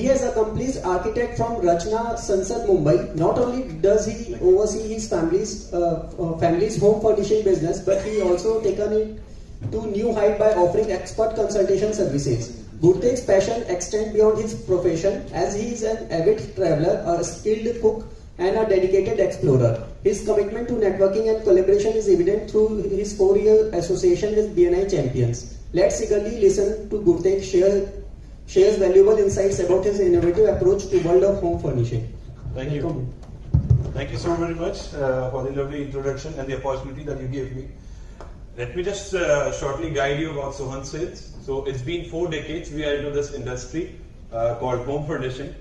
He has accomplished architect from Rachna Sansad Mumbai. Not only does he oversee his family's home furnishing business, but he also taken it to new height by offering expert consultation services. Gurtek's passion extends beyond his profession, as he is an avid traveler, a skilled cook, and a dedicated explorer. His commitment to networking and collaboration is evident through his 4-year association with BNI Champions. Let's eagerly listen to Gurtek shares valuable insights about his innovative approach to world of home furnishing. Thank you. Thank you so very much for the lovely introduction and the opportunity that you gave me. Let me just shortly guide you about Sohan Sales. So it's been 4 decades we are into this industry called home furnishing.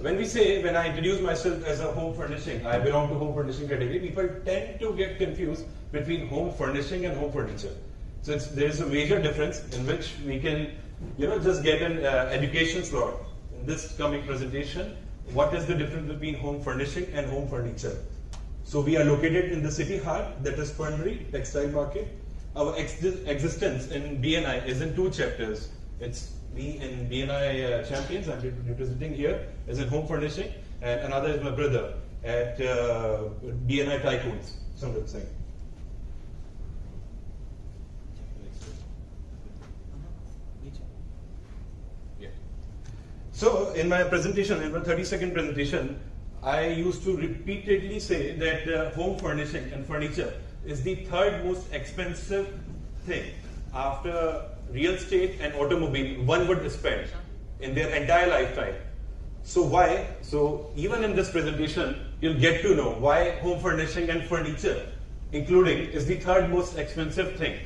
When I introduce myself as a home furnishing, I belong to home furnishing category, people tend to get confused between home furnishing and home furniture. So there is a major difference in which we can just get an education slot in this coming presentation. What is the difference between home furnishing and home furniture? So we are located in the city heart, that is Panri, textile market. Our existence in BNI is in 2 chapters. It's me in BNI Champions, I'm representing here as in home furnishing, and another is my brother at BNI Tycoons, Samrit Singh. So in my presentation, in my 30-second presentation, I used to repeatedly say that home furnishing and furniture is the 3rd most expensive thing after real estate and automobile one would spend in their entire lifetime. So why? So even in this presentation, you'll get to know why home furnishing and furniture, including, is the 3rd most expensive thing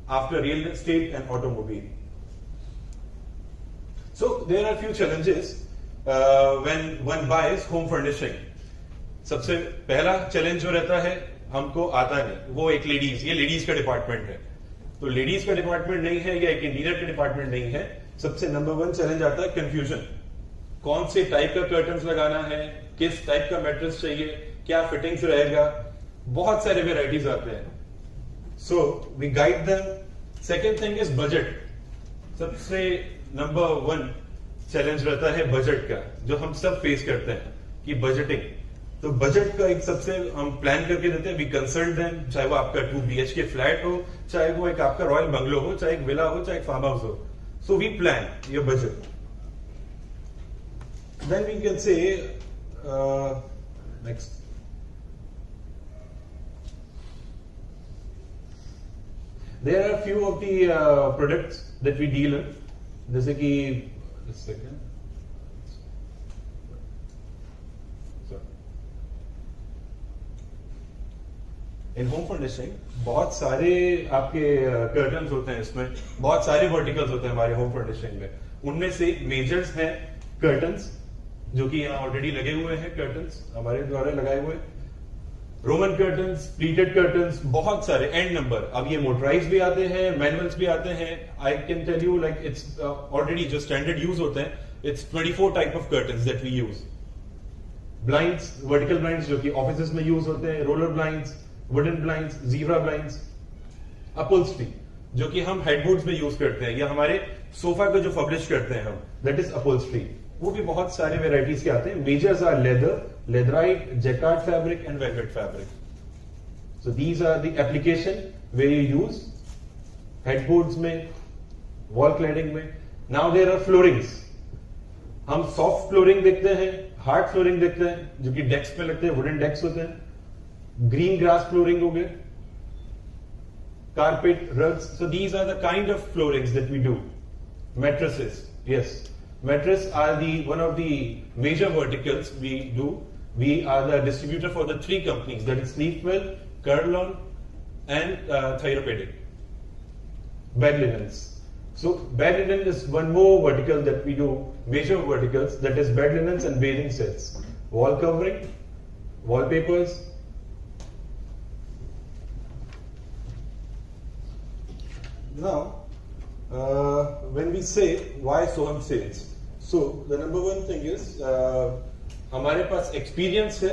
after real estate and automobile. So there are a few challenges when one buys home furnishing. सबसे पहला challenge जो रहता है, हमको आता नहीं, वो एक ये लेडीज का डिपार्टमेंट है. तो लेडीज का डिपार्टमेंट नहीं है या एक इंटीरियर का डिपार्टमेंट नहीं है. सबसे नंबर 1 चैलेंज आता है कंफ्यूजन. कौन से टाइप का कर्टन्स लगाना है, किस टाइप का मैट्रेस चाहिए, क्या फिटिंग्स रहेगा, बहुत सारे वेराइटीज आते हैं. So we guide them. Second thing is budget. सबसे नंबर 1 चैलेंज रहता है बजट का, जो हम सब फेस करते हैं कि बजटिंग. तो बजट का एक सबसे हम प्लान करके देते हैं. वी कंसल्ट देम, चाहे वो आपका 2 BHK फ्लैट हो, चाहे वो एक आपका रॉयल बंगलो हो, चाहे एक विला हो, चाहे एक फार्म हाउस हो. So we plan your budget. Then we can say next. There are a few of the products that we deal in. जैसे कि इन होम फर्निशिंग बहुत सारे आपके कर्टन्स होते हैं, इसमें बहुत सारे वर्टिकल्स होते हैं हमारे होम फर्निशिंग में. उनमें से मेजर्स हैं कर्टन्स, जो कि यहाँ ऑलरेडी लगे हुए हैं. कर्टन्स हमारे द्वारा लगाए हुए, रोमन कर्टन्स, प्लीटेड कर्टन्स, बहुत सारे एंड नंबर. अब ये मोटराइज भी आते हैं, मैनुअल्स भी आते हैं. I can tell you like it's already जो स्टैंडर्ड यूज होते हैं, it's 24 type of curtains that we use. Blinds, vertical blinds जो कि ऑफिसेस में यूज होते हैं, roller blinds, wooden blinds, zebra blinds, upholstery जो कि हम हेडबोर्ड्स में यूज करते हैं, या हमारे सोफा को जो पब्लिश करते हैं हम, दैट इज अपहोल्स्ट्री. वो भी बहुत सारे वेराइटीज के आते हैं. Measures are leather, leatherette, jacquard fabric and velvet fabric. So these are the application way you use headboards में, वॉल क्लैडिंग में. Now there are floorings. हम सॉफ्ट फ्लोरिंग देखते हैं, हार्ड फ्लोरिंग देखते हैं, जो कि डेस्क पे लगते हैं, वुडन डेस्क होते हैं. ग्रीन ग्रास फ्लोरिंग हो गए, carpet, rugs. So these are the kind of floorings that we do. Mattresses, yes. Mattress are one of the major verticals we do. We are the distributor for the 3 companies, that is Sleepwell, Kurlon, and Therapeutic. Bed linens. So bed linen is one more vertical that we do, major verticals, that is bed linens and bathing sets. Wall covering, wallpapers. Now, when we say why Soham Sales, so the number 1 thing is हमारे पास experience है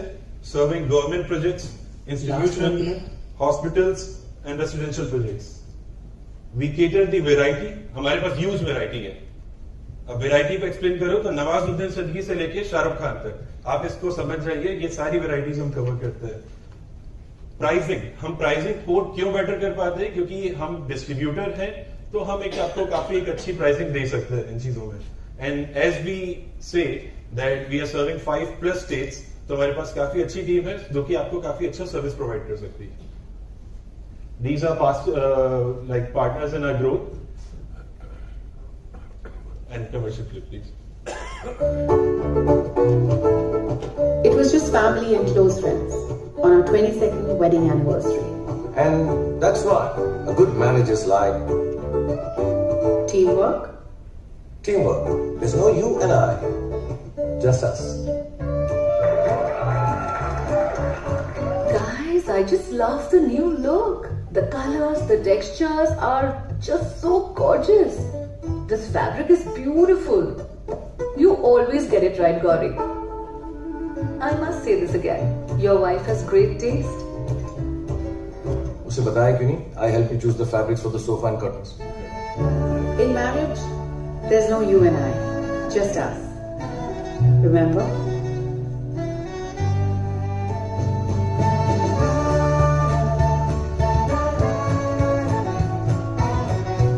serving government projects, institutional, hospitals and residential projects. We cater the variety. हमारे पास huge variety है. अब variety पे explain करो तो नवाजुद्दीन सिद्दीकी से लेके शाहरुख खान तक आप इसको समझ जाइए, ये सारी वैरायटीज हम कवर करते हैं। प्राइसिंग, हम प्राइसिंग कोड क्यों बेटर कर पाते हैं? क्योंकि हम डिस्ट्रीब्यूटर हैं, तो हम आपको काफी एक अच्छी प्राइसिंग दे सकते हैं इन चीजों में। And as we say that we are serving 5+ states, तो हमारे पास काफी अच्छी टीम है जो कि आपको काफी अच्छा सर्विस प्रोवाइड कर सकती है। These are past like partners in our growth. And commercial clip, please. It was just family and close friends on our 22nd wedding anniversary. And that's what a good marriage is like. Teamwork? Teamwork. There's no you and I. Just us. Guys, I just love the new look. The colors, the textures are just so gorgeous. This fabric is beautiful. You always get it right, Gauri. I must say this again. Your wife has great taste. उसे बताया क्यों नहीं? I help you choose the fabrics for the sofa and curtains. In marriage, there's no you and I. Just us. Remember?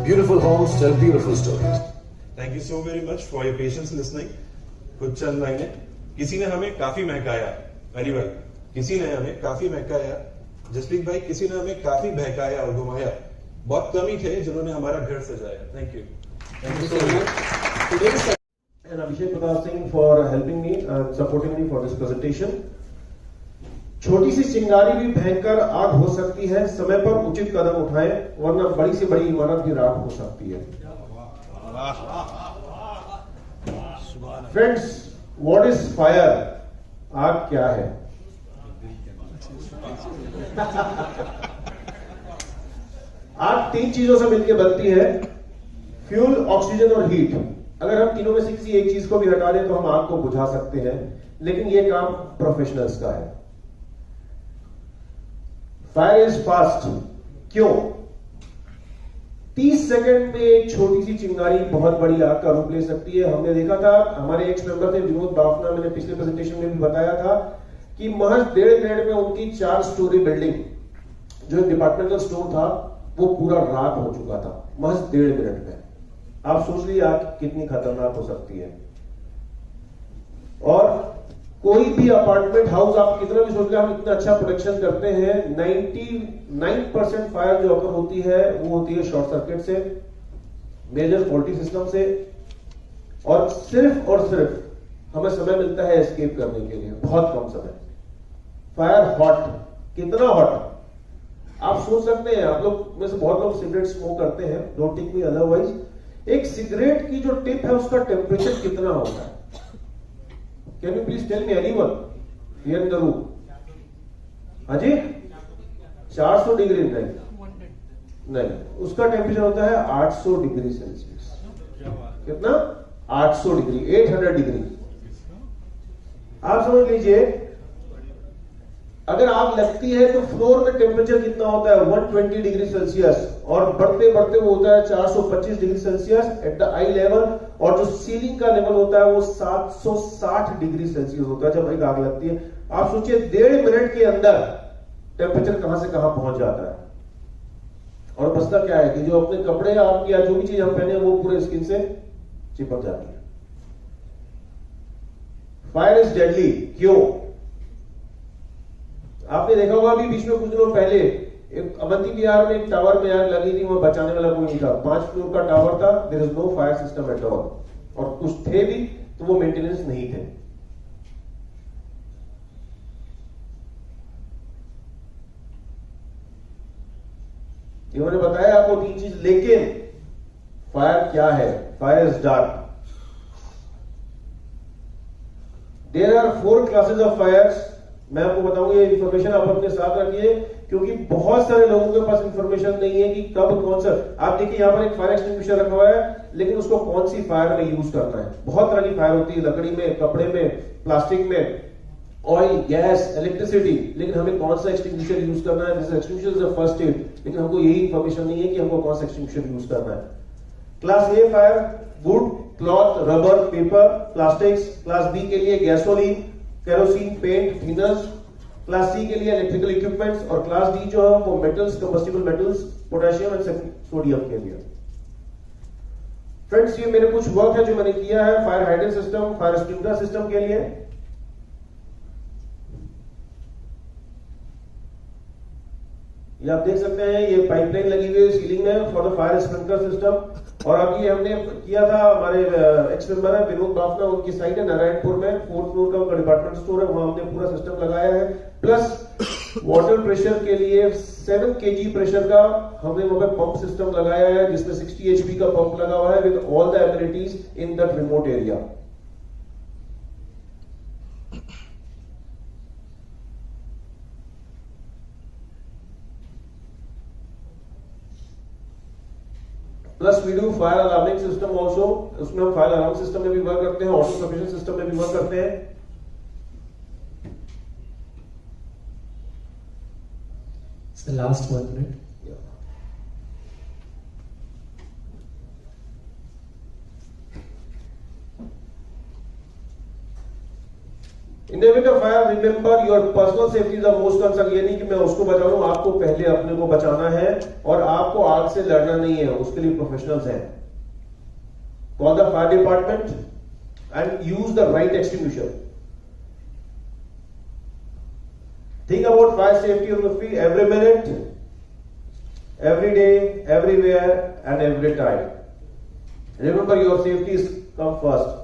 Beautiful homes tell beautiful stories. Thank you so very much for your patience listening. कुछ चंद लाइनें। किसी ने हमें काफी महकाया, अली भाई, किसी ने हमें काफी महकाया, जसप्रीत भाई, किसी ने हमें काफी बहकाया और घुमाया। बहुत कम ही थे जिन्होंने हमारा घर सजाया। Thank you. Thank you so much. And Abhishek Pratap Singh for helping me and supporting me for this presentation. छोटी सी चिंगारी भी भयंकर आग हो सकती है, समय पर उचित कदम उठाएं, वरना बड़ी से बड़ी इमारत भी राख हो सकती है। Friends, what is fire? आग क्या है? आग 3 चीजों से मिलकर बनती है, फ्यूल, ऑक्सीजन और हीट। अगर हम तीनों में से किसी एक चीज को भी हटा दें तो हम आग को बुझा सकते हैं, लेकिन यह काम प्रोफेशनल्स का है। Fire is fast. क्यों? 30 सेकंड में एक छोटी सी चिंगारी बहुत बड़ी आग का रूप ले सकती है। हमने देखा था, हमारे एक्स मेंबर थे विनोद बाफना, मैंने पिछले प्रेजेंटेशन में भी बताया था कि महज 1.5 मिनट में उनकी 4 स्टोरी बिल्डिंग, जो डिपार्टमेंटल स्टोर था, वो पूरा राख हो चुका था महज 1.5 मिनट में। आप सोच लीजिए आग कितनी खतरनाक हो सकती है। और कोई भी अपार्टमेंट हाउस आप कितना भी सोच लें, हम इतना अच्छा प्रोटेक्शन करते हैं, 99% फायर जो अगर होती है वो होती है शॉर्ट सर्किट से, मेजर फॉल्टी सिस्टम से, और सिर्फ हमें समय मिलता है एस्केप करने के लिए, बहुत कम समय। फायर हॉट, कितना हॉट आप सोच सकते हैं। आप लोग में से बहुत लोग सिगरेट स्मोक करते हैं, डोंट टेक मी अदरवाइज। एक सिगरेट की जो टिप है उसका टेम्परेचर कितना होता है? Can you please tell me anyone here in the room? हाँ जी, 400 डिग्री नहीं, उसका टेम्परेचर होता है 800 डिग्री सेल्सियस। कितना? 800 डिग्री, 800 डिग्री। आप समझ लीजिए, अगर आग लगती है तो फ्लोर में टेम्परेचर कितना होता है? 120 डिग्री सेल्सियस, और बढ़ते बढ़ते वो होता है 425 degree Celsius at the I level, और जो सीलिंग का लेवल होता है वो 760 डिग्री सेल्सियस होता है जब एक आग लगती है। आप सोचिए 1.5 मिनट के अंदर टेम्परेचर कहां से कहां पहुंच जाता है। और बचता क्या है कि जो अपने कपड़े आप या जो भी चीज हम पहने वो पूरे स्किन से चिपक जाती है। Fire is deadly. क्यों? आपने देखा होगा अभी बीच में कुछ दिनों पहले एक अवंती बिहार में एक टावर में आग लगी थी, वहां बचाने वाला कोई नहीं था। 5 फ्लोर का टावर था, there is no fire system at all, और कुछ थे भी तो वो मेंटेनेंस नहीं थे। ये मैंने बताया आपको 3 चीज, लेकिन फायर क्या है? Fire is dark. There are 4 classes of fires. मैं आपको बताऊंगा, ये इंफॉर्मेशन आप अपने साथ रखिए, क्योंकि बहुत सारे लोगों के पास इंफॉर्मेशन नहीं है कि कब कौन सा। आप देखिए यहाँ पर एक फायर एक्सटिंग्विशर रखा हुआ है, लेकिन उसको कौन सी फायर में यूज करना है। बहुत तरह की फायर होती है, लकड़ी में, कपड़े में, प्लास्टिक में, ऑयल, गैस, इलेक्ट्रिसिटी, लेकिन हमें कौन सा एक्सटिंग्विशर यूज करना है। This extinguisher is the first aid, लेकिन हमको यही इंफॉर्मेशन नहीं है कि हमको कौन सा एक्सटिंग्विशर यूज करना है। Class A fire, wood, cloth, rubber, paper, plastics. Class B के लिए gasoline, kerosene, paint, thinners. Class C के लिए इलेक्ट्रिकल इक्विपमेंट्स। और क्लास डी जो है वो metals, combustible metals, potassium and sodium के लिए। फ्रेंड्स, ये मेरे कुछ वर्क है जो मैंने किया है fire hydrant system, fire sprinkler system के लिए। ये आप देख सकते हैं, ये पाइपलाइन लगी हुई है सीलिंग में for the fire sprinkler system. और अभी हमने किया था, हमारे एक्स मेंबर है विनोद बाफना, उनकी साइट है नारायणपुर में, 4th फ्लोर का उनका डिपार्टमेंट स्टोर है, वहां हमने पूरा सिस्टम लगाया है। प्लस वाटर प्रेशर के लिए 7 kg प्रेशर का हमने वहां पे पंप सिस्टम लगाया है, जिसमें 60 HP का पंप लगा हुआ है with all the amenities in that remote area. Plus we do fire alarming system also, उसमें हम फायर अलार्म सिस्टम में भी वर्क करते हैं, ऑटो सफिशिएंट सिस्टम में भी वर्क करते हैं। It's the last one, right? In the event of fire, remember your personal safety is the most concern। ये नहीं कि मैं उसको बचा लूं, आपको पहले अपने को बचाना है और आपको आग से लड़ना नहीं है, उसके लिए प्रोफेशनल्स हैं। Call the fire department and use the right extinguisher। Think about fire safety on the field every minute, every day, everywhere and every time। Remember your safety is come first।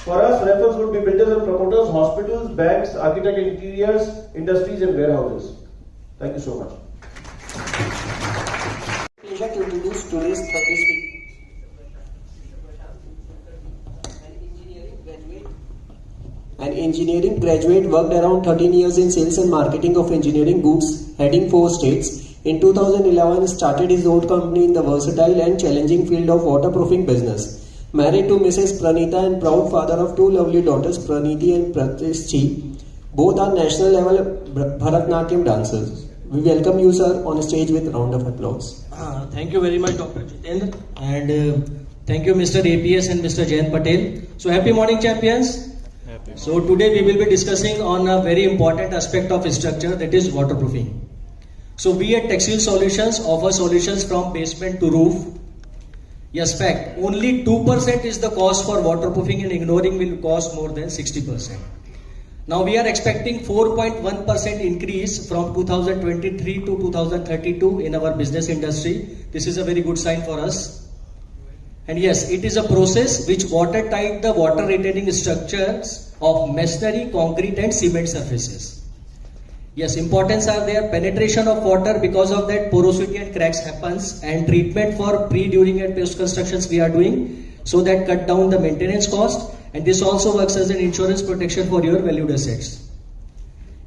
For us, reference would be builders and promoters, hospitals, banks, architect interiors, industries and warehouses। Thank you so much। Pleasure to introduce today's 30 speaker. An engineering graduate, worked around 13 years in sales and marketing of engineering goods, heading 4 states. In 2011, started his own company in the versatile and challenging field of waterproofing business. Married to Mrs. Pranita and proud father of 2 lovely daughters, Praniti and Pratishchi. Both are national level Bharatnatyam dancers. We welcome you, sir, on stage with a round of applause. Thank you very much, Dr. Jitendra, and thank you, Mr. APS and Mr. Jayant Patel. So happy morning, champions. So today we will be discussing on a very important aspect of structure, that is waterproofing. So we at Textile Solutions offer solutions from basement to roof. Yes, fact, only 2% is the cost for waterproofing and ignoring will cost more than 60%. Now we are expecting 4.1% increase from 2023 to 2032 in our business industry. This is a very good sign for us. And yes, it is a process which watertight the water retaining structures of masonry, concrete and cement surfaces. Yes, importance are there, penetration of water, because of that porosity and cracks happens, and treatment for pre, during and post constructions we are doing, so that cut down the maintenance cost, and this also works as an insurance protection for your valued assets.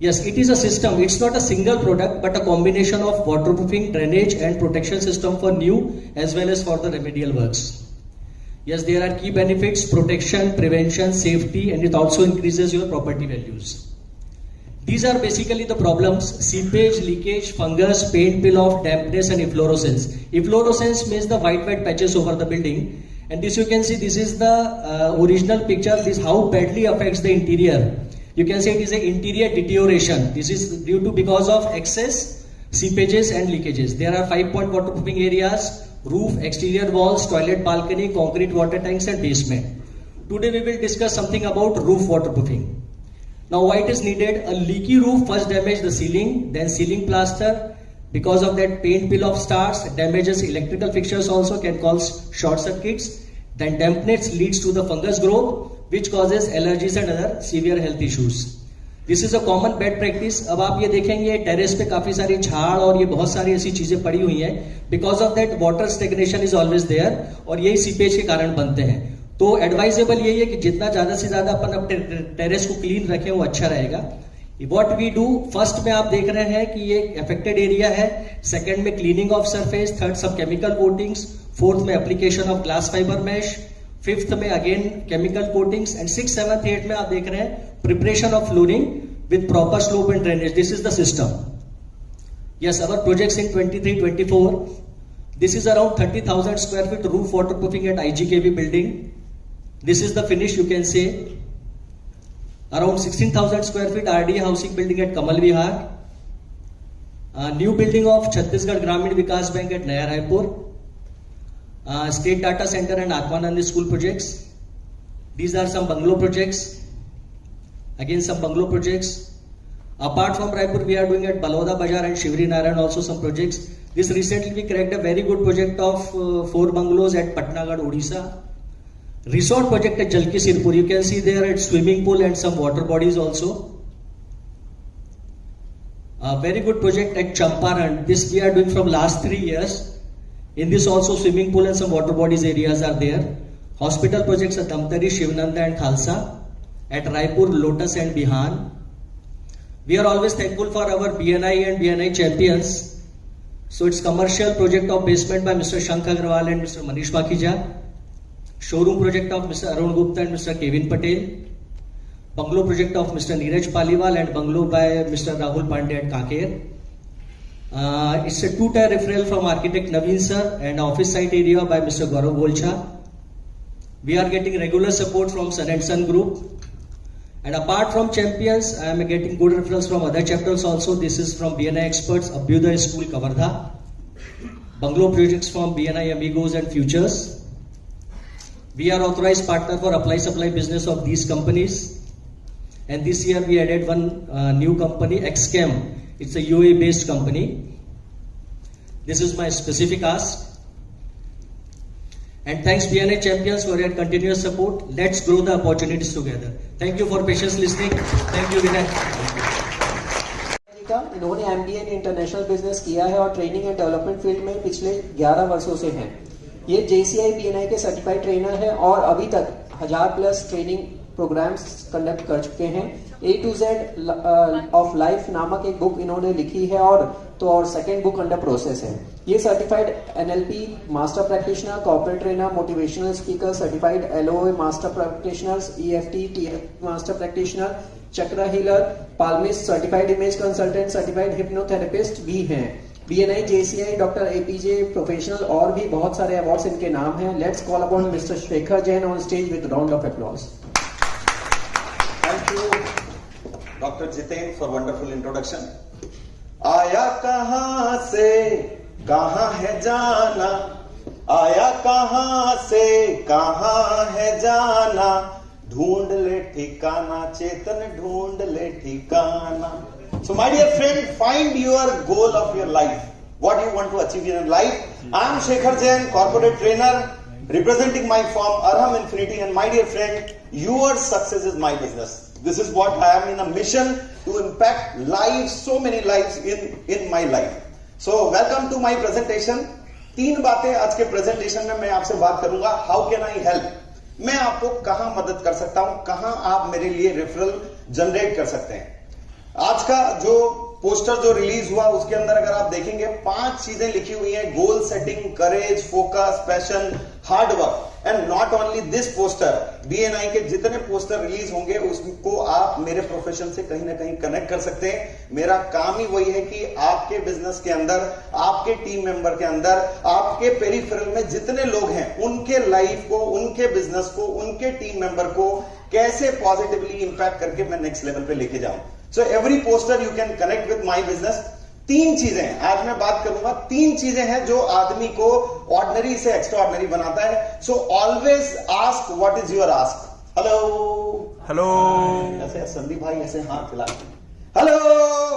Yes, it is a system, it's not a single product but a combination of waterproofing, drainage and protection system for new as well as for the remedial works. Yes, there are key benefits: protection, prevention, safety, and it also increases your property values. These are basically the problems: seepage, leakage, fungus, paint peel off, dampness and efflorescence. Efflorescence means the white patches over the building, and this you can see, this is the original picture. This how badly affects the interior. You can say it is an interior deterioration. This is due to because of excess seepages and leakages. There are 5-point waterproofing areas: roof, exterior walls, toilet, balcony, concrete water tanks and basement. Today we will discuss something about roof waterproofing. Now why it is needed? A leaky roof first damages the ceiling, then ceiling plaster. Because of that, paint peel off starts, damages electrical fixtures, also can cause short circuits. Then dampness leads to the fungus growth, which causes allergies and other severe health issues. This is a common bad practice. अब आप ये देखेंगे terrace पे काफी सारी झाड़ और ये बहुत सारी ऐसी चीजें पड़ी हुई हैं. Because of that, water stagnation is always there, और यही सीपेज के कारण बनते हैं. तो एडवाइजेबल यही है कि जितना ज्यादा से ज्यादा अपन अपने टेरेस को क्लीन रखें वो अच्छा रहेगा. व्हाट वी डू, फर्स्ट में आप देख रहे हैं कि ये अफेक्टेड एरिया है, सेकंड में क्लीनिंग ऑफ सरफेस, थर्ड सब केमिकल कोटिंग्स, फोर्थ में application of glass fibre mesh, fifth में अगेन केमिकल कोटिंग्स, एंड 6, 7, 8 में आप देख रहे हैं preparation of flooring with proper slope and drainage. This is the system. Yes, our projects in 23-24. This is around 30,000 square feet roof waterproofing at IGKB building. This is the finish, you can say. Around 16,000 square feet RD housing building at Kamal Vihar. New building of Chhattisgarh Gramin Vikas Bank at Naya Raipur. State Data Center and Atmanandi School projects. These are some bungalow projects. Again, some bungalow projects. Apart from Raipur, we are doing at Baloda Bazaar and Shivri Narayan also some projects. This recently we cracked a very good project of 4 bungalows at Patnagarh, Odisha. Resort project at Jalki Sirpur. You can see there at swimming pool and some water bodies also. A very good project at Champaran. This we are doing from last 3 years. In this also swimming pool and some water bodies areas are there. Hospital projects at Damtari, Shivnanda and Khalsa. At Raipur, Lotus and Bihan. We are always thankful for our BNI and BNI champions. So it's commercial project of basement by Mr. Shank Agrawal and Mr. Manish Makhija. Showroom project of Mr. Arun Gupta and Mr. Kevin Patel. Bungalow project of Mr. Neeraj Paliwal and bungalow by Mr. Rahul Pandey at Kaker. It's a 2-tier referral from architect Naveen sir and office site area by Mr. Gaurav Golcha. We are getting regular support from Sun and Sun Group. And apart from champions, I am getting good referrals from other chapters also. This is from BNI experts, Abhyuday School, Kavardha. Bungalow projects from BNI Amigos and Futures. We are authorized partner for apply-supply business of these companies. And this year we added one new company, XChem. It's a UAE-based company. This is my specific ask. And thanks BNI champions for your continuous support. Let's grow the opportunities together. Thank you for patience listening. Thank you, Vinay. इन्होंने MBA in international business किया है और training and development field में पिछले 11 वर्षों से हैं। ये JCI BNI के सर्टिफाइड ट्रेनर हैं और अभी तक 1000+ ट्रेनिंग प्रोग्राम्स कंडक्ट कर चुके हैं। A to Z of life नामक एक बुक इन्होंने लिखी है और सेकेंड बुक अंडर प्रोसेस है। ये certified NLP master practitioner, corporate trainer, motivational speaker, certified LOA master practitioners, EFT TFT master practitioner, chakra healer, palmist certified image consultant, certified hypnotherapist भी हैं। BNI, JCI, doctor APJ professional और भी बहुत सारे awards इनके नाम हैं। Let's call upon mister Shekhar Jain on stage with round of applause. Thank you, Dr. Jiten, for wonderful introduction. आया कहां से कहां है जाना, आया कहां से कहां है जाना, ढूंढ ले ठिकाना चेतन, ढूंढ ले ठिकाना. So my dear friend, find your goal of your life. What you want to achieve in your life. I am Shekhar Jain, corporate trainer, representing my firm Arham Infinity, and my dear friend, your success is my business. This is what I am in a mission to impact lives, so many lives in my life. So welcome to my presentation. 3 बातें आज के presentation में मैं आपसे बात करूंगा. How can I help? मैं आपको कहां मदद कर सकता हूं, कहां आप मेरे लिए रेफरल जनरेट कर सकते हैं. आज का जो पोस्टर जो रिलीज हुआ उसके अंदर अगर आप देखेंगे 5 चीजें लिखी हुई हैं: goal setting, courage, focus, passion, hard work. And not only this poster, BNI के जितने पोस्टर रिलीज होंगे उसको आप मेरे प्रोफेशन से कहीं ना कहीं कनेक्ट कर सकते हैं. मेरा काम ही वही है कि आपके बिजनेस के अंदर, आपके टीम मेंबर के अंदर, आपके पेरिफेरल में जितने लोग हैं उनके लाइफ को, उनके बिजनेस को, उनके टीम मेंबर को कैसे पॉजिटिवली इंपैक्ट करके मैं नेक्स्ट लेवल पे लेके जाऊं. So every poster you can connect with my business. 3 चीजें आज मैं बात करूंगा. 3 चीजें हैं जो आदमी को ऑर्डिनरी से एक्स्ट्रा ऑर्डिनरी बनाता है. So always ask what is your ask. Hello. Hello. ऐसे संदीप भाई ऐसे हाथ हिला. Hello.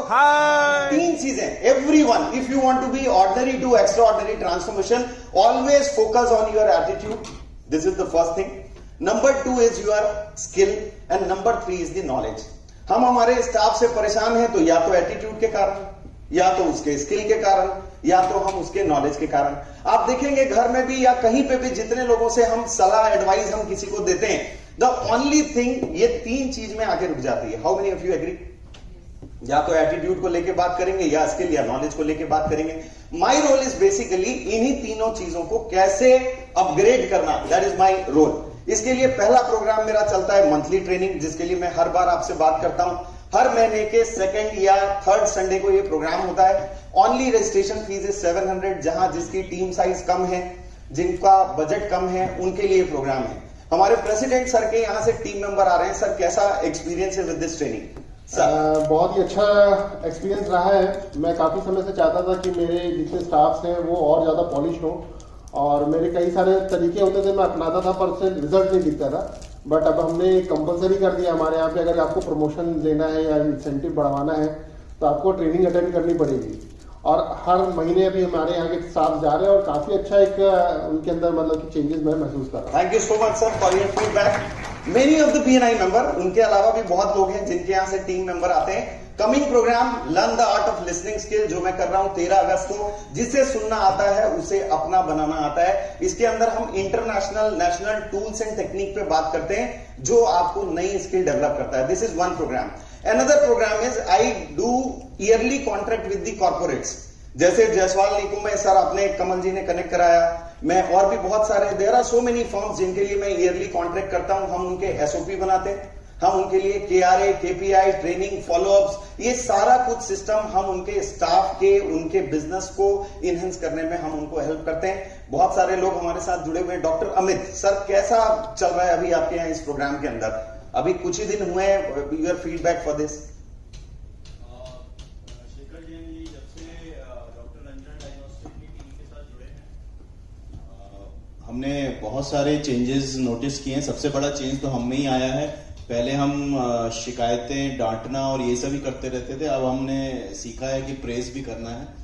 हाय. 3 चीजें. Everyone, if you want to be ordinary to extraordinary transformation, always focus on your attitude. This is the first thing. Number 2 is your skill and number 3 is the knowledge. हम हमारे staff से परेशान हैं तो या तो attitude के कारण, या तो उसके स्किल के कारण, या तो हम उसके नॉलेज के कारण. आप देखेंगे घर में भी या कहीं पे भी जितने लोगों से हम सलाह, एडवाइस हम किसी को देते हैं, द ओनली थिंग, ये 3 चीज में आगे रुक जाती है. How many of you agree? या तो एटीट्यूड को लेके बात करेंगे, या स्किल या नॉलेज को लेके बात करेंगे. माई रोल इज बेसिकली इन्हीं तीनों चीजों को कैसे अपग्रेड करना. That is my role. इसके लिए पहला प्रोग्राम मेरा चलता है मंथली ट्रेनिंग, जिसके लिए मैं हर बार आपसे बात करता हूं. हर महीने के 2nd या 3rd संडे को ये प्रोग्राम होता है. Only registration fees is 700. जहां जिसकी टीम साइज कम है, जिनका बजट कम है, उनके लिए प्रोग्राम है. हमारे प्रेसिडेंट सर के यहाँ से टीम मेंबर आ रहे हैं। सर, कैसा एक्सपीरियंस है विद दिस ट्रेनिंग? बहुत ही अच्छा एक्सपीरियंस रहा है। मैं काफी समय से चाहता था कि मेरे जितने स्टाफ्स हैं वो और ज्यादा पॉलिश हो, और मेरे कई सारे तरीके होते थे, मैं अपनाता था पर उससे रिजल्ट नहीं दिखता था। बट अब हमने कंपलसरी कर दिया हमारे यहाँ पे, अगर आपको प्रमोशन देना है या इंसेंटिव बढ़वाना है तो आपको ट्रेनिंग अटेंड करनी पड़ेगी। और हर महीने अभी हमारे यहाँ के स्टाफ जा रहे हैं और काफी अच्छा एक उनके अंदर मतलब कि चेंजेस मैं महसूस कर रहा हूँ। Thank you so much sir for your feedback. Many of the PNI member, उनके अलावा भी बहुत लोग हैं जिनके यहाँ से टीम मेंबर आते हैं। Coming program learn the art of listening skill जो मैं कर रहा हूं 13 अगस्त को, जिसे सुनना आता है उसे अपना बनाना आता है। इसके अंदर हम international national tools and technique पे बात करते हैं जो आपको नई स्किल डेवलप करता है। This is one program. Another program is I do yearly contract with the corporates. जैसे जयसवाल निको में सर आपने कमल जी ने कनेक्ट कराया, मैं और भी बहुत सारे, there are so many firms जिनके लिए मैं ईयरली कॉन्ट्रैक्ट करता हूं। हम उनके SOP बनाते हैं, हम उनके लिए KRA, KPI, ट्रेनिंग, फॉलोअप्स, ये सारा कुछ सिस्टम हम उनके स्टाफ के, उनके बिजनेस को इनहेंस करने में हम उनको हेल्प करते हैं। बहुत सारे लोग हमारे साथ जुड़े हुए हैं। डॉक्टर अमित सर, कैसा चल रहा है अभी आपके यहाँ इस प्रोग्राम के अंदर? अभी कुछ ही दिन हुए हैं, your feedback for this. Shekhar Jain ji जब से डॉक्टर रंजन डायग्नोस्टिक की टीम के साथ जुड़े हैं, हमने बहुत सारे चेंजेस नोटिस किए हैं। सबसे बड़ा चेंज तो हम में ही आया है। पहले हम शिकायतें, डांटना और ये सब ही करते रहते थे, अब हमने सीखा है कि प्रेज भी करना है।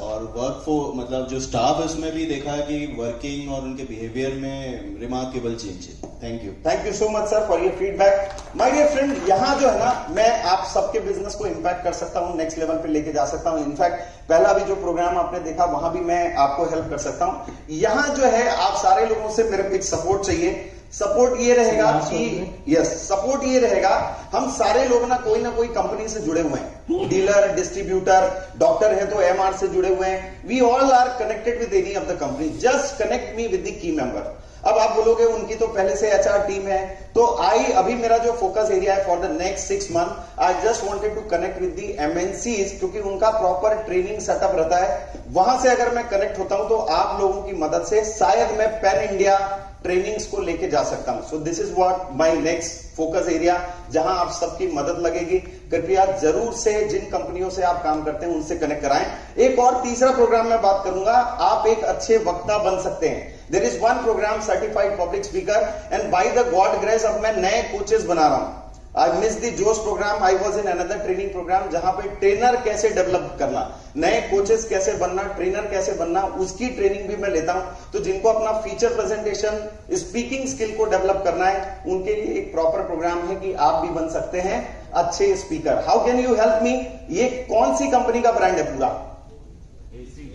और वर्क फॉर मतलब जो स्टाफ है उसमें भी देखा है कि वर्किंग और उनके बिहेवियर में रिमार्केबल चेंज है। Thank you so much sir for your feedback. My dear friend, यहाँ जो है ना, मैं आप सबके बिजनेस को इंपैक्ट कर सकता हूँ, नेक्स्ट लेवल पे लेके जा सकता हूँ। इनफैक्ट पहला भी जो प्रोग्राम आपने देखा वहां भी मैं आपको हेल्प कर सकता हूँ। यहाँ जो है आप सारे लोगों से मेरे को एक सपोर्ट चाहिए। सपोर्ट ये रहेगा कि सपोर्ट ये रहेगा, हम सारे लोग ना कोई कंपनी से जुड़े हुए हैं। डीलर, डिस्ट्रीब्यूटर, डॉक्टर है तो MR से जुड़े हुए हैं। We all are connected with any of the company. Just connect me with the key member. अब आप बोलोगे उनकी तो पहले से HR टीम है, तो अभी मेरा जो फोकस एरिया है for the next 6 month, I just wanted to connect with the MNCs, क्योंकि उनका प्रॉपर ट्रेनिंग सेटअप रहता है। वहां से अगर मैं कनेक्ट होता हूं तो आप लोगों की मदद से शायद मैं पैन इंडिया ट्रेनिंग्स को लेके जा सकता हूं। सो this is what my next focus area, जहां आप सबकी मदद लगेगी। कृपया जरूर से जिन कंपनियों से आप काम करते हैं उनसे कनेक्ट कराएं। एक और तीसरा प्रोग्राम में बात करूंगा, आप एक अच्छे वक्ता बन सकते हैं। There is one program certified public speaker, and by the god grace अब मैं नए कोचेस बना रहा हूं। I miss the Josh program, I was in another training program जहां पे ट्रेनर कैसे डेवलप करना, नए कोचेस कैसे बनना, ट्रेनर कैसे बनना, उसकी ट्रेनिंग भी मैं लेता हूं। तो जिनको अपना फीचर प्रेजेंटेशन, स्पीकिंग स्किल को डेवलप करना है, उनके लिए एक प्रॉपर प्रोग्राम है कि आप भी बन सकते हैं अच्छे speaker. How can you help me? ये कौन सी कंपनी का ब्रांड है पूरा?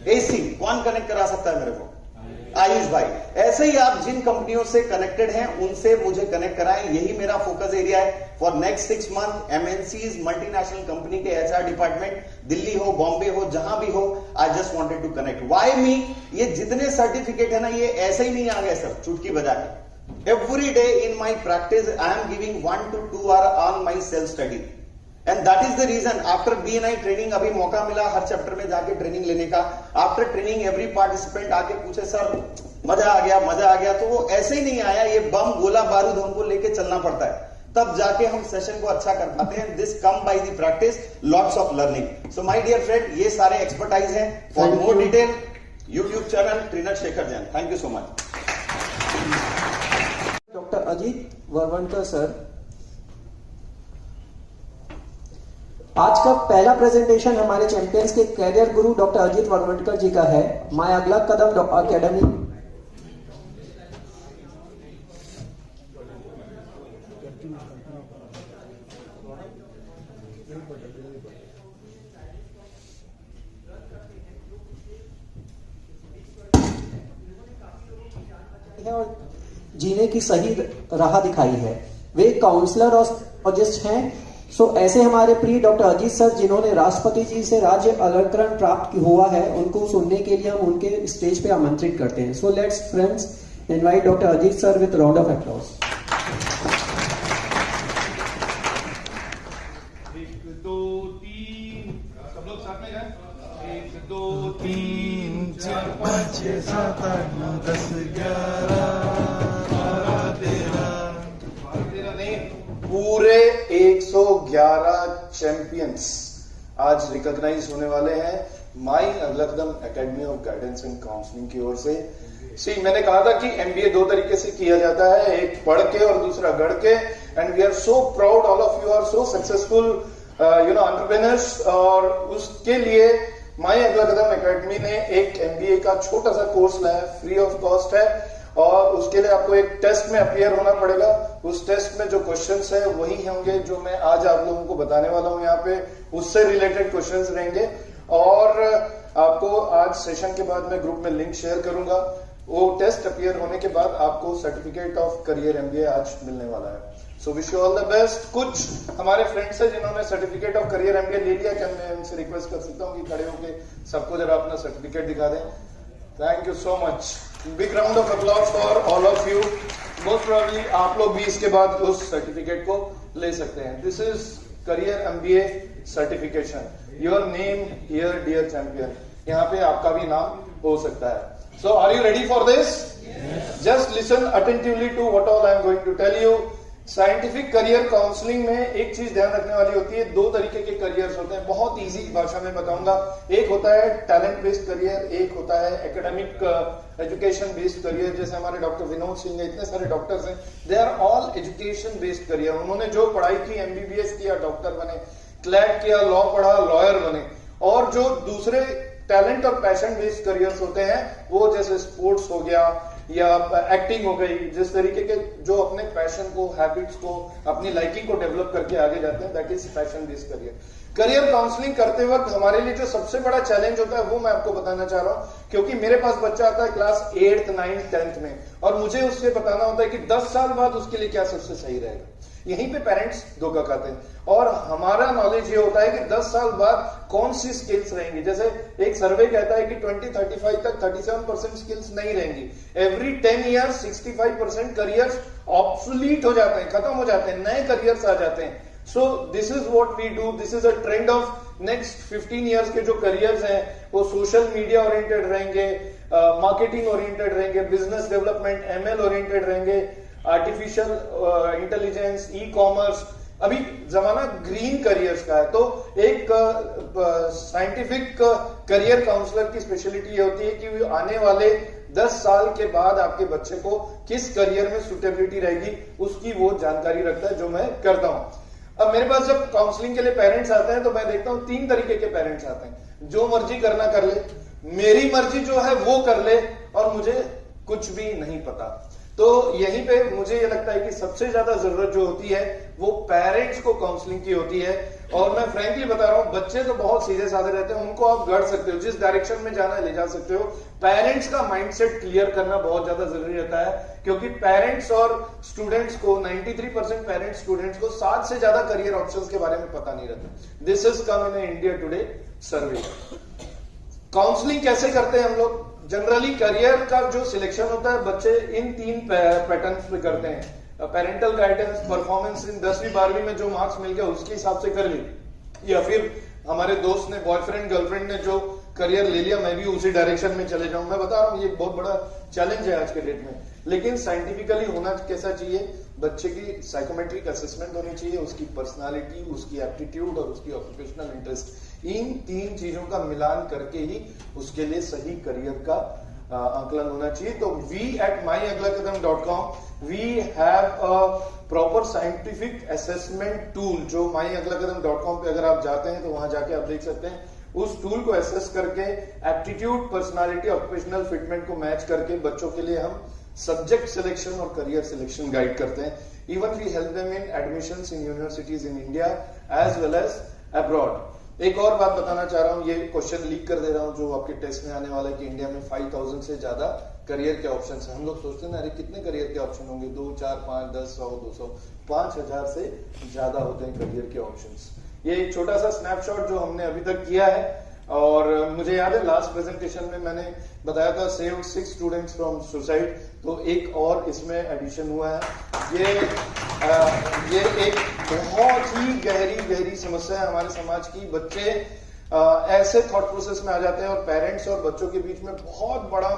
AC। कौन कनेक्ट करा सकता है मेरे को? आयुष भाई। ऐसे ही आप जिन कंपनियों से कनेक्टेड हैं उनसे मुझे कनेक्ट कराएं। यही मेरा फोकस एरिया है for next 6 month. MNCs, multinational company के HR डिपार्टमेंट, दिल्ली हो, बॉम्बे हो, जहां भी हो, I just wanted to connect. Why me? ये जितने सर्टिफिकेट है ना, ये ऐसे ही नहीं आ गए सर चुटकी बजा के। Every day in my practice I am giving 1 to 2 hours on my self study, and that is the reason. After BNI training अभी मौका मिला हर चैप्टर में जाके ट्रेनिंग लेने का। आफ्टर ट्रेनिंग एवरी पार्टिसिपेंट आके पूछे सर मजा आ गया, तो वो ऐसे ही नहीं आया, ये बम गोला बारूद हमको लेके चलना पड़ता है, तब जाके हम सेशन को अच्छा कर पाते हैं। This come by the practice, lots of learning. So my dear friend, ये सारे एक्सपर्टाइज हैं। For more detail YouTube channel trainer Shekhar Jain. Thank you so much. Doctor Ajit Varvantkar sir, आज का पहला प्रेजेंटेशन हमारे चैंपियंस के कैरियर गुरु डॉक्टर अजीत वरवंटकर जी का है। मैं अगला कदम अकेडमी और जीने की सही राह दिखाई है। वे काउंसलर और सॉजिस्ट हैं। सो ऐसे हमारे प्रिय डॉक्टर अजीत सर, जिन्होंने राष्ट्रपति जी से राज्य अलंकरण प्राप्त हुआ है, उनको सुनने के लिए हम उनके स्टेज पे आमंत्रित करते हैं। So let's friends invite doctor Ajit sir with round of applause. 1 2 3 सब लोग साथ में गाएं। 1 2 3 4 5 6 7 8 9 10 11 12 13 पूरे 111 चैंपियंस आज रिकॉग्नाइज होने वाले हैं my Agla Kadam academy of guidance and counselling की ओर से। मैंने कहा था कि एमबीए दो तरीके से किया जाता है, एक पढ़ के और दूसरा गढ़ के, and we are so proud, all of you are so successful entrepreneurs. और उसके लिए माई अगला कदम एकेडमी ने एक एमबीए का छोटा सा कोर्स लाया, फ्री ऑफ कॉस्ट है, और उसके लिए आपको एक टेस्ट में अपियर होना पड़ेगा। उस टेस्ट में जो क्वेश्चंस हैं वही होंगे जो मैं आज आप लोगों को बताने वाला हूं यहाँ पे, उससे रिलेटेड क्वेश्चंस रहेंगे। और आपको आज सेशन के बाद मैं ग्रुप में लिंक शेयर करूंगा। वो टेस्ट अपियर होने के बाद आपको सर्टिफिकेट ऑफ करियर एमबीए आज मिलने वाला है। So wish you all the best. कुछ हमारे फ्रेंड्स हैं जिन्होंने सर्टिफिकेट ऑफ करियर एमबीए ले लिया, क्या मैं उनसे रिक्वेस्ट कर सकता हूँ कि खड़े होकर सबको जरा अपना सर्टिफिकेट दिखा दें। Thank you so much. Big round of applause for all of you. Most probably आप लोग भी इसके बाद उस सर्टिफिकेट को ले सकते हैं। This is career MBA certification, your name here dear champion. यहाँ पे आपका भी नाम हो सकता है। So are you ready for this? Yes. Just listen attentively to what all I am going to tell you. Scientific career counselling में एक चीज ध्यान रखने वाली होती है, दो तरीके के करियर्स होते हैं, बहुत इजी भाषा में बताऊंगा। एक होता है टैलेंट बेस्ड करियर, एक होता है एकेडमिक एजुकेशन बेस्ड करियर। जैसे हमारे डॉक्टर विनोद सिंह है, इतने सारे डॉक्टर्स हैं, they are all education based career. उन्होंने जो पढ़ाई की, एमबीबीएस किया, डॉक्टर बने, क्लैट किया, लॉ पढ़ा, लॉयर बने। और जो दूसरे टैलेंट और पैशन बेस्ड करियर्स होते हैं, वो जैसे स्पोर्ट्स हो गया या एक्टिंग हो गई, जिस तरीके के जो अपने पैशन को, हैबिट्स को, अपनी लाइकिंग को डेवलप करके आगे जाते हैं, that is passion based career. Career counselling करते वक्त हमारे लिए जो सबसे बड़ा चैलेंज होता है वो मैं आपको बताना चाह रहा हूं, क्योंकि मेरे पास बच्चा आता है क्लास 8th, 9th, 10th में, और मुझे उससे बताना होता है कि 10 साल बाद उसके लिए क्या सबसे सही रहेगा। यहीं पे पेरेंट्स धोखा खाते हैं, और हमारा नॉलेज ये होता है कि 10 साल बाद कौन सी स्किल्स रहेंगी। जैसे एक सर्वे कहता है कि 2035 तक 37% स्किल्स नहीं रहेंगी। एवरी 10 ईयर्स 65% करियर्स ऑब्सोलीट हो जाते हैं, खत्म हो जाते हैं, नए करियर्स आ जाते हैं। So this is what we do, this is a trend of next 15 years के जो करियर्स हैं वो सोशल मीडिया ओरिएंटेड रहेंगे, मार्केटिंग ओरिएंटेड रहेंगे, बिजनेस डेवलपमेंट, एमएल ओरिएंटेड रहेंगे, आर्टिफिशियल इंटेलिजेंस, ई कॉमर्स। अभी जमाना ग्रीन करियर्स का है। तो एक साइंटिफिक करियर काउंसलर की स्पेशलिटी ये होती है कि आने वाले 10 साल के बाद आपके बच्चे को किस करियर में सुटेबिलिटी रहेगी, उसकी वो जानकारी रखता है, जो मैं करता हूं। अब मेरे पास जब काउंसलिंग के लिए पेरेंट्स आते हैं तो मैं देखता हूं 3 तरीके के पेरेंट्स आते हैं। जो मर्जी करना कर ले, मेरी मर्जी जो है वो कर ले, और मुझे कुछ भी नहीं पता। तो यहीं पे मुझे ये लगता है कि सबसे ज्यादा जरूरत जो होती है वो पेरेंट्स को काउंसलिंग की होती है। और मैं फ्रैंकली बता रहा हूं, बच्चे तो बहुत सीधे साधे रहते हैं, उनको आप गढ़ सकते हो, जिस डायरेक्शन में जाना है ले जा सकते हो। पेरेंट्स का माइंडसेट क्लियर करना बहुत ज्यादा जरूरी रहता है, क्योंकि पेरेंट्स और स्टूडेंट्स को 93% पेरेंट्स स्टूडेंट्स को 7 से ज्यादा करियर ऑप्शंस के बारे में पता नहीं रहता। This is come in India today survey. Counselling कैसे करते हैं हम लोग? जनरली करियर का जो सिलेक्शन होता है बच्चे इन 3 पैटर्न्स पे करते हैं। पेरेंटल गाइडेंस, परफॉर्मेंस इन 10वीं 12वीं में जो मार्क्स मिल गया उसके हिसाब से कर ली, या फिर हमारे दोस्त ने, बॉयफ्रेंड गर्लफ्रेंड ने जो करियर ले लिया, मैं भी उसी डायरेक्शन में चले जाऊं। मैं बता रहा हूं ये बहुत बड़ा चैलेंज है आज के डेट में। लेकिन साइंटिफिकली होना कैसा चाहिए? बच्चे की साइकोमेट्रिक असेसमेंट होनी चाहिए, उसकी पर्सनालिटी, उसकी एप्टीट्यूड और उसकी ऑक्यूपेशनल इंटरेस्ट। इन 3 चीजों का मिलान करके ही उसके लिए सही करियर का आकलन होना चाहिए। तो we at myaglakadam.com we have a proper scientific assessment tool, जो myaglakadam.com पे अगर आप जाते हैं तो वहां जाके आप देख सकते हैं। उस टूल को एसेस करके एप्टीट्यूड, पर्सनालिटी, ऑक्यूपेशनल फिटमेंट को मैच करके बच्चों के लिए हम सब्जेक्ट सिलेक्शन और करियर सिलेक्शन गाइड करते हैं। Even we help them in admissions in universities in India as well as abroad. एक और बात बताना चाह रहा हूं, ये क्वेश्चन लीक कर दे रहा हूं जो आपके टेस्ट में आने वाला है, कि इंडिया में 5000 से ज्यादा करियर के ऑप्शन है। हम लोग सोचते हैं अरे कितने करियर के ऑप्शन होंगे, 2, 4, 5, 10, 100, 200, 5000 से ज्यादा होते हैं करियर के ऑप्शंस। ये एक छोटा सा स्नैपशॉट जो हमने अभी तक किया है। और मुझे याद है लास्ट प्रेजेंटेशन में मैंने बताया था सेव 6 स्टूडेंट्स फ्रॉम सुसाइड, तो एक और इसमें एडिशन हुआ है। ये एक बहुत ही गहरी समस्या है हमारे समाज की। बच्चे ऐसे थॉट प्रोसेस में आ जाते हैं और पेरेंट्स और बच्चों के बीच में बहुत बड़ा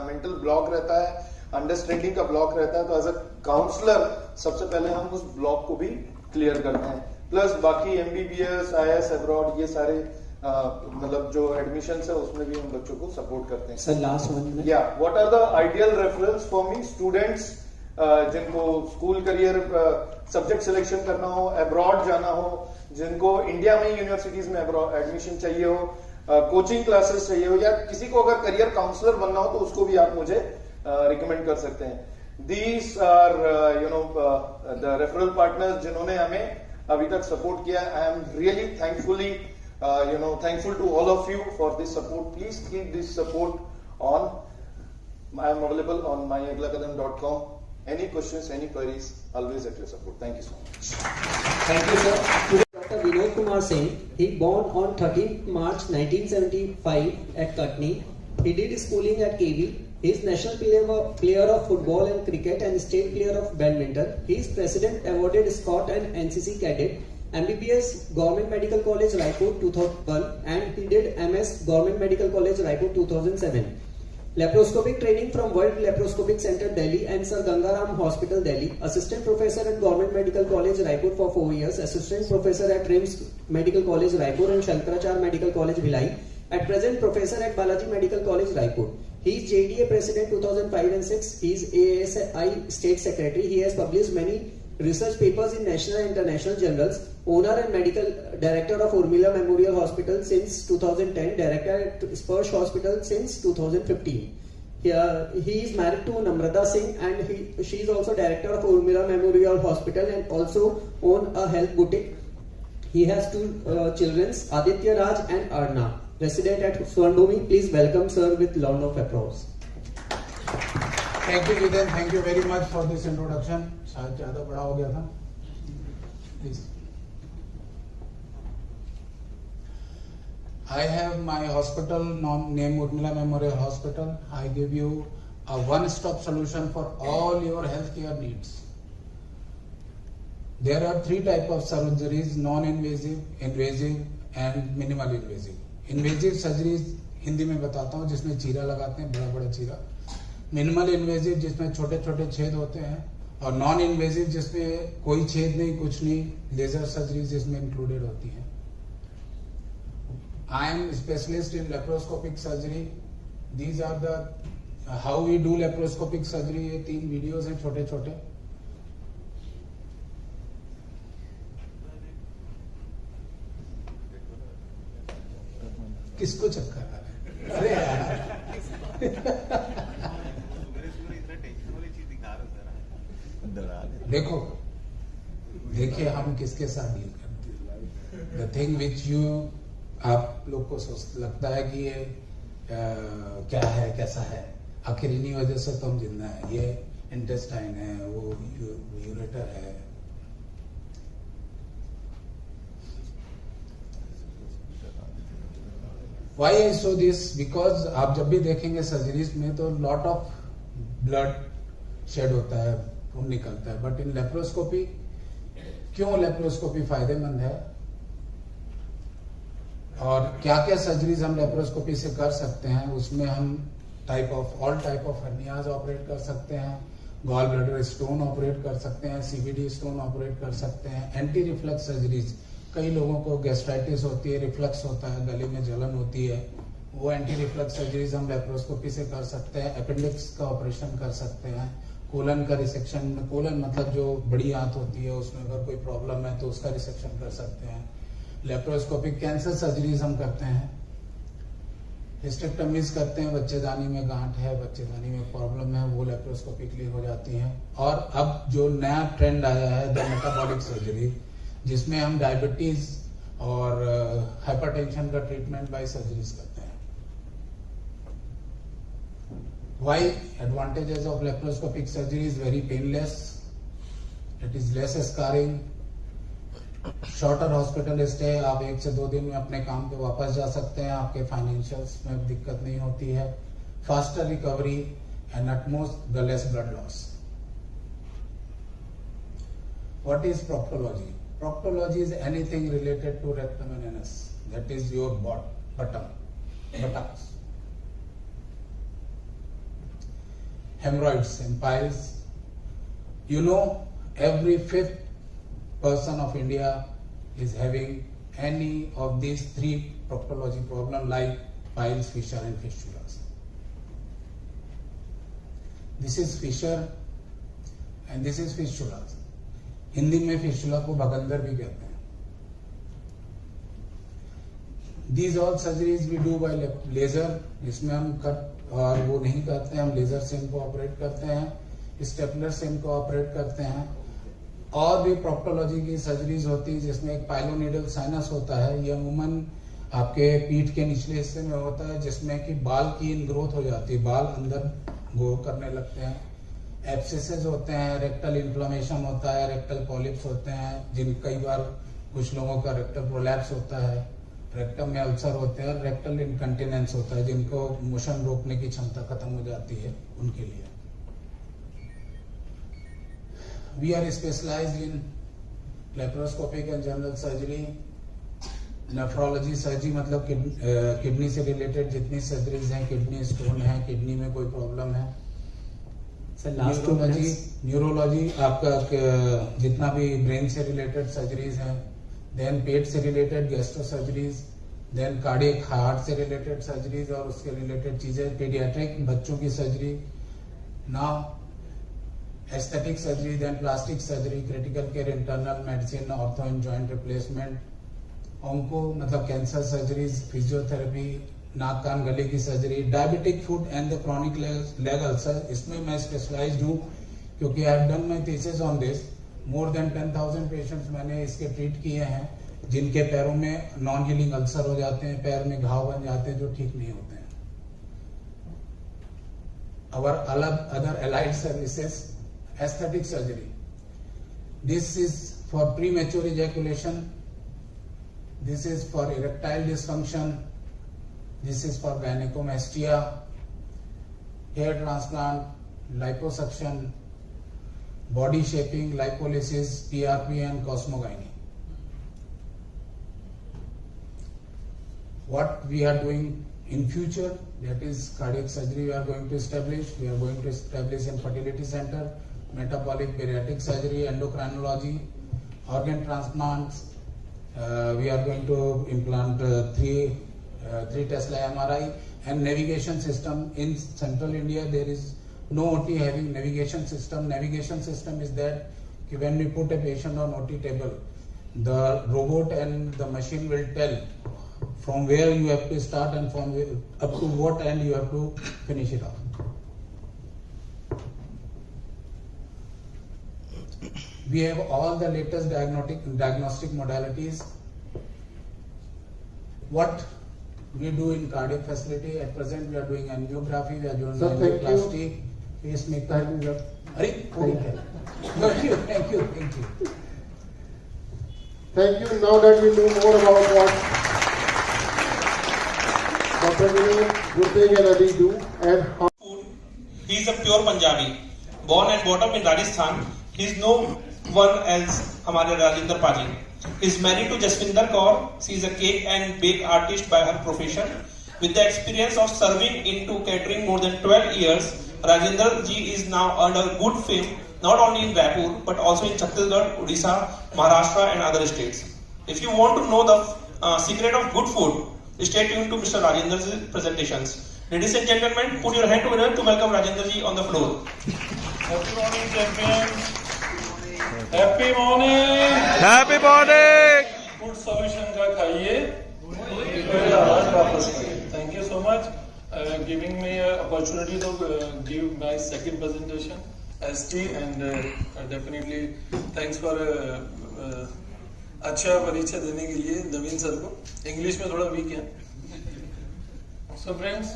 मेंटल ब्लॉक रहता है, अंडरस्टैंडिंग का ब्लॉक रहता है। तो एज अ काउंसलर सबसे पहले हम उस ब्लॉक को भी क्लियर करते हैं। प्लस बाकी MBBS, IIS अब्रॉड, ये सारे मतलब जो एडमिशन है उसमें भी हम बच्चों को सपोर्ट करते हैं। सर लास्ट वन, या what are the ideal reference for me? Students जिनको स्कूल करियर सब्जेक्ट सिलेक्शन करना हो, अब्रॉड जाना हो, जिनको इंडिया में यूनिवर्सिटीज में एडमिशन चाहिए हो, कोचिंग क्लासेस चाहिए हो, या किसी को अगर करियर काउंसलर बनना हो तो उसको भी आप मुझे रिकमेंड कर सकते हैं। These are the referral partners जिन्होंने हमें अभी तक सपोर्ट किया। I am really thankfully thankful to all of you for this support. Please keep this support on. I am available on myaglakadam.com. Any questions, any queries, always at your support. Thank you so much. Thank you, sir. Today, Dr. Vinod Kumar Singh, he born on 13th March 1975 at Katni. He did schooling at KV. He is national player of football and cricket and state player of badminton. He is president awarded Scott and NCC cadet. MBBS Government Medical College Raipur 2001 and he did MS Government Medical College Raipur 2007. Laparoscopic training from World Laparoscopic Center Delhi and Sir Gangaram Hospital Delhi. Assistant professor at Government Medical College Raipur for 4 years. Assistant professor at RIMS Medical College Raipur and Shankaracharya Medical College Bhilai. At present professor at Balaji Medical College Raipur. He is JDA President 2005 and 6. He is ASI State Secretary. He has published many research papers in national and international journals. Owner and medical director of Urmila Memorial Hospital since 2010. Director at Sparsh Hospital since 2015. He is married to Namrata Singh and she is also director of Urmila Memorial Hospital and also own a health boutique. He has 2 children, Aditya Raj and Arna. Resident at Swarnbhumi. Please welcome sir with round of applause. Thank you, Jiten. Thank you very much for this introduction. शायद ज़्यादा बड़ा हो गया था. Please. I have my hospital named Urmila Memorial Hospital. I give you a one-stop solution for all your healthcare needs. There are 3 types of surgeries: non-invasive, invasive, and minimal invasive. Invasive surgeries Hindi में बताता हूँ, जिसमें चीरा लगाते हैं, बड़ा बड़ा चीरा. मिनिमल इन्वेजिव जिसमें छोटे छोटे छेद होते हैं, और नॉन इन्वेजिव जिसमें कोई छेद नहीं, कुछ नहीं, लेजर सर्जरी जिसमें इंक्लूडेड होती है. I am specialist in laparoscopic surgery. These are the how we do laparoscopic surgery. ये 3 वीडियोस हैं छोटे छोटे. किसको चक्कर आ रहा है? अरे यार देखो, देखिए हम किसके साथ डील करते हैं. द थिंग विच यू, आप लोग को लगता है कि ये क्या है, कैसा है, आखिर इन्हीं वजह से तो हम जिंदा है. ये इंटेस्टाइन है, वो यूरेटर है. Why I show this? Because आप जब भी देखेंगे सर्जरीज में तो लॉट ऑफ ब्लड शेड होता है, खून निकलता है. बट इन लेप्रोस्कोपी, क्यों लेप्रोस्कोपी फायदेमंद है और क्या क्या सर्जरीज हम लेप्रोस्कोपी से कर सकते हैं, उसमें हम all type of hernias operate कर सकते हैं, गॉल ब्लैडर स्टोन ऑपरेट कर सकते हैं, CVD स्टोन ऑपरेट कर सकते हैं. एंटी रिफ्लक्स सर्जरीज, कई लोगों को गैस्ट्राइटिस होती है, रिफ्लक्स होता है, गले में जलन होती है, वो एंटी रिफ्लक्स सर्जरीज हम लेप्रोस्कोपी से कर सकते हैं. अपेंडिक्स का ऑपरेशन कर सकते हैं. कोलन का रिसेक्शन, कोलन मतलब जो बड़ी आंत होती है उसमें अगर कोई प्रॉब्लम है तो उसका रिसेक्शन कर सकते हैं. लेप्रोस्कोपिक कैंसर सर्जरीज हम करते हैं. हिस्टेक्टमीज करते हैं, बच्चेदानी में गांठ है, बच्चेदानी में प्रॉब्लम है, वो लेप्रोस्कोपिकली हो जाती है. और अब जो नया ट्रेंड आया है द मेटाबॉलिक सर्जरी, जिसमें हम डायबिटीज और हाइपरटेंशन का ट्रीटमेंट बाय सर्जरीज करते हैं. Why? Advantages of laparoscopic surgery is very painless. It is less scarring. Shorter hospital stay. आप 1 से 2 दिन में अपने काम पे वापस जा सकते हैं. आपके फाइनेंशियल्स में दिक्कत नहीं होती है. Faster recovery and at most the less blood loss. What is proctology? Proctology is anything related to rectum and anus. That is your buttocks. Hemorrhoids and piles. You know, every fifth person of India is having any of these 3 proctology problem like piles, fissure and fistulas. This is fissure and this is fistulas. Hindi में fistula को भगंदर भी कहते हैं. These all surgeries we do by laser, जिसमें हम cut और वो नहीं करते हैं, हम लेजर से इनको ऑपरेट करते हैं, स्टेपलर से इनको ऑपरेट करते हैं. और भी प्रोक्टोलॉजी की सर्जरीज होती है जिसमें एक पाइलोनिडल साइनस होता है. ये अमूमन आपके पीठ के निचले हिस्से में होता है जिसमें कि बाल की इनग्रोथ हो जाती है, बाल अंदर ग्रो करने लगते हैं. एब्सेसेस होते हैं, रेक्टल इन्फ्लेमेशन होता है, रेक्टल पॉलिप्स होते हैं, जिन कई बार कुछ लोगों का रेक्टल प्रोलैप्स होता है, रेक्टम में अल्सर होते हैं, रेक्टल इनकंटिनेंस होता है जिनको मोशन रोकने की क्षमता खत्म हो जाती है उनके लिए. We are specialized in laparoscopic and general surgery, nephrology surgery मतलब किडनी से रिलेटेड जितनी सर्जरीज हैं, किडनी स्टोन है, किडनी में कोई प्रॉब्लम है. न्यूरोलॉजी आपका जितना भी ब्रेन से रिलेटेड सर्जरीज हैं, देन पेट से related gastro surgeries, then cardiac heart से रिलेटेड सर्जरीज और उसके रिलेटेड चीजें, पीडियाट्रिक बच्चों की surgery, now aesthetic surgery, then plastic surgery, critical care, internal medicine, ortho and joint replacement, onco मतलब कैंसर सर्जरीज, फिजियोथेरेपी, नाक कान गले की surgery, diabetic foot and the chronic leg ulcer. इसमें मैं स्पेशलाइज्ड हूँ क्योंकि I have done my thesis on this. More than 10,000 patients मैंने इसके ट्रीट किए हैं जिनके पैरों में नॉन हीलिंग अल्सर हो जाते हैं, पैर में घाव बन जाते हैं जो ठीक नहीं होते हैं. Our other allied services, aesthetic surgery. This is for premature ejaculation. This is for erectile dysfunction. This is for gynecomastia, hair transplant, liposuction, body shaping, lipolysis, PRP and cosmogyny. What we are doing in future, that is cardiac surgery we are going to establish. We are going to establish infertility center, metabolic bariatric surgery, endocrinology, organ transplants. We are going to implant 3 Tesla MRI and navigation system. In central India there is no OT having navigation system. Navigation system is that when we put a patient on OT table, the robot and the machine will tell from where you have to start and from where, up to what end you have to finish it off. We have all the latest diagnostic modalities. What we do in cardiac facility at present, we are doing angiography, we are doing angioplasty, pacemaker. Thank you. Thank you. Now that we know more about what Dr. Vinay Gurdeng and Adi do and how. He is a pure Punjabi, born and brought up in Rajasthan. He is no one else हमारे राजेंद्र पाजी. He is married to Jaswinder Kaur. She is a cake and bake artist by her profession. With the experience of serving into catering more than 12 years, Rajendra ji is now earned a good fame not only in Raipur but also in Chhattisgarh, Odisha, Maharashtra and other states. If you want to know the secret of good food, stay tuned to Mr. Rajendra's presentations. Ladies and gentlemen, put your hand together to welcome Rajendra ji on the floor. Happy morning, champions. Happy morning. Happy morning. Food solution का खाइए. Thank you so much giving me an opportunity to give my second presentation ST and definitely thanks for अच्छा परिचय देने के लिए नवीन sir को. English में थोड़ा वीक है. So friends,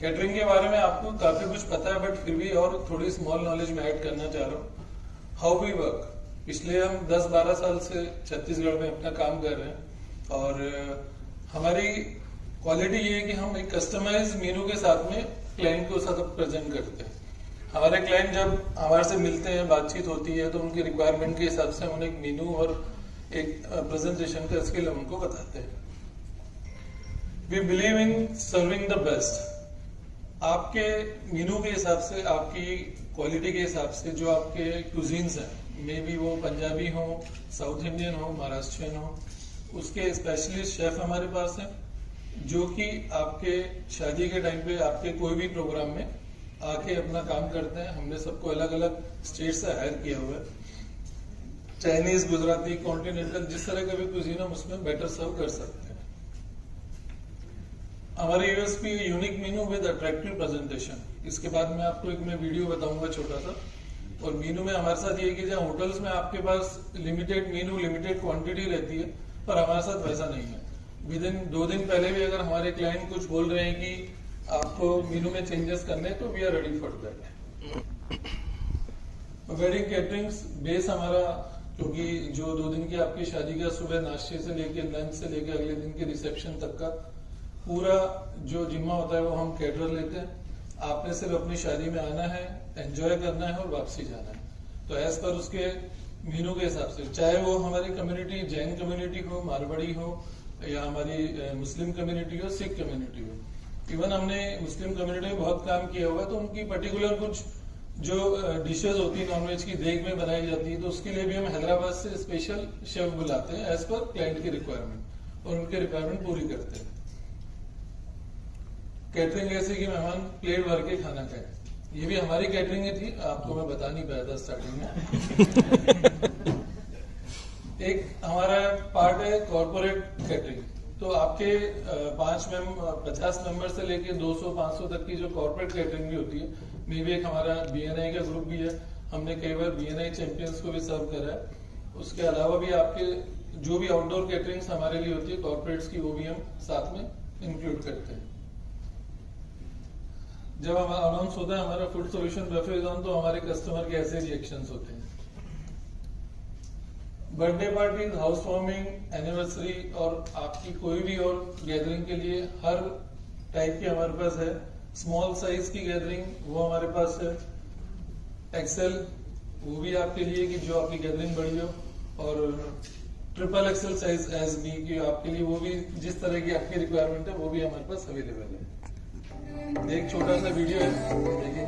कैटरिंग के बारे में आपको काफी कुछ पता है बट फिर भी और थोड़ी स्मॉल नॉलेज में ऐड करना चाह रहा हूँ. How we work. पिछले हम 10-12 साल से छत्तीसगढ़ में अपना काम कर रहे हैं और हमारी क्वालिटी ये है कि हम एक कस्टमाइज मेनू के साथ में क्लाइंट को साथ प्रेजेंट करते हैं. हमारे क्लाइंट जब हमारे से मिलते हैं, बातचीत होती है तो उनकी रिक्वायरमेंट के हिसाब से हम उन्हें एक मेनू और एक प्रेजेंटेशन का स्किल हम उनको बताते हैं. We believe in serving the best. आपके मेनू के हिसाब से, आपकी क्वालिटी के हिसाब से जो आपके कुजीन्स हैं, मे बी वो पंजाबी हो, साउथ इंडियन हो, महाराष्ट्रियन हो, उसके स्पेशलिस्ट शेफ हमारे पास हैं जो कि आपके शादी के टाइम पे आपके कोई भी प्रोग्राम में आके अपना काम करते हैं। हमने सबको अलग अलग स्टेट से हायर किया हुआ है। चाइनीज, गुजराती, कॉन्टिनेंटल, जिस तरह का भी कुजीन हम उसमें बेटर सर्व कर सकते हैं। हमारे USP unique menu with attractive presentation. इसके बाद में आपको एक मैं वीडियो बताऊंगा छोटा सा। और मेनू में हमारे साथ ये कि जहाँ होटल्स में आपके पास लिमिटेड मेनू, लिमिटेड क्वांटिटी रहती है, पर हमारे साथ वैसा नहीं है। विद इन 2 दिन पहले भी अगर हमारे क्लाइंट कुछ बोल रहे हैं कि आपको मेनू में चेंजेस करने, तो we are ready for that. Wedding caterings base हमारा, क्योंकि जो 2 दिन की आपकी शादी का सुबह नाश्ते से लेके लंच से लेके अगले दिन के रिसेप्शन तक का पूरा जो जिम्मा होता है वो हम कैटरर लेते हैं। आपने सिर्फ अपनी शादी में आना है, एंजॉय करना है और वापसी जाना है। तो एज पर उसके मेनू के हिसाब से, चाहे वो हमारी कम्युनिटी जैन कम्युनिटी हो, मारवाड़ी हो, या हमारी मुस्लिम कम्युनिटी हो, सिख कम्युनिटी हो। इवन हमने मुस्लिम कम्युनिटी में बहुत काम किया हुआ है, तो उनकी पर्टिकुलर कुछ जो डिशेज होती है नॉनवेज की देग में बनाई जाती है, तो उसके लिए भी हम हैदराबाद से स्पेशल शेफ बुलाते हैं एज पर क्लाइंट की रिक्वायरमेंट, और उनकी रिक्वायरमेंट पूरी करते हैं। कैटरिंग ऐसे कि मेहमान प्लेट भर के खाना खाए, ये भी हमारी कैटरिंग ही थी, आपको मैं बता नहीं पाया था स्टार्टिंग में। एक हमारा पार्ट है कॉर्पोरेट कैटरिंग। तो आपके 50 मेंबर से लेके 200-500 तक की जो कॉर्पोरेट कैटरिंग भी होती है, मे भी एक हमारा बीएनआई का ग्रुप भी है। हमने कई बार बीएनआई चैंपियंस को भी सर्व करा है। उसके अलावा भी आपके जो भी आउटडोर कैटरिंग्स हमारे लिए होती है कॉर्पोरेट्स की, वो भी हम साथ में इंक्लूड करते हैं। जब हम अनाउंस होता है हमारा फूड सॉल्यूशन बफे जोन, तो हमारे कस्टमर के ऐसे रिएक्शंस होते हैं। Birthday party, house warming, anniversary और आपकी कोई भी और गैदरिंग के लिए हर टाइप की हमारे पास है। स्मॉल साइज की गैदरिंग वो हमारे पास है, एक्सेल वो भी आपके लिए कि जो आपकी गैदरिंग बड़ी हो, और ट्रिपल एक्सेल साइज एज बी की आपके लिए, वो भी जिस तरह की आपकी रिक्वायरमेंट है वो भी हमारे पास अवेलेबल है। एक छोटा सा वीडियो है, देखिए।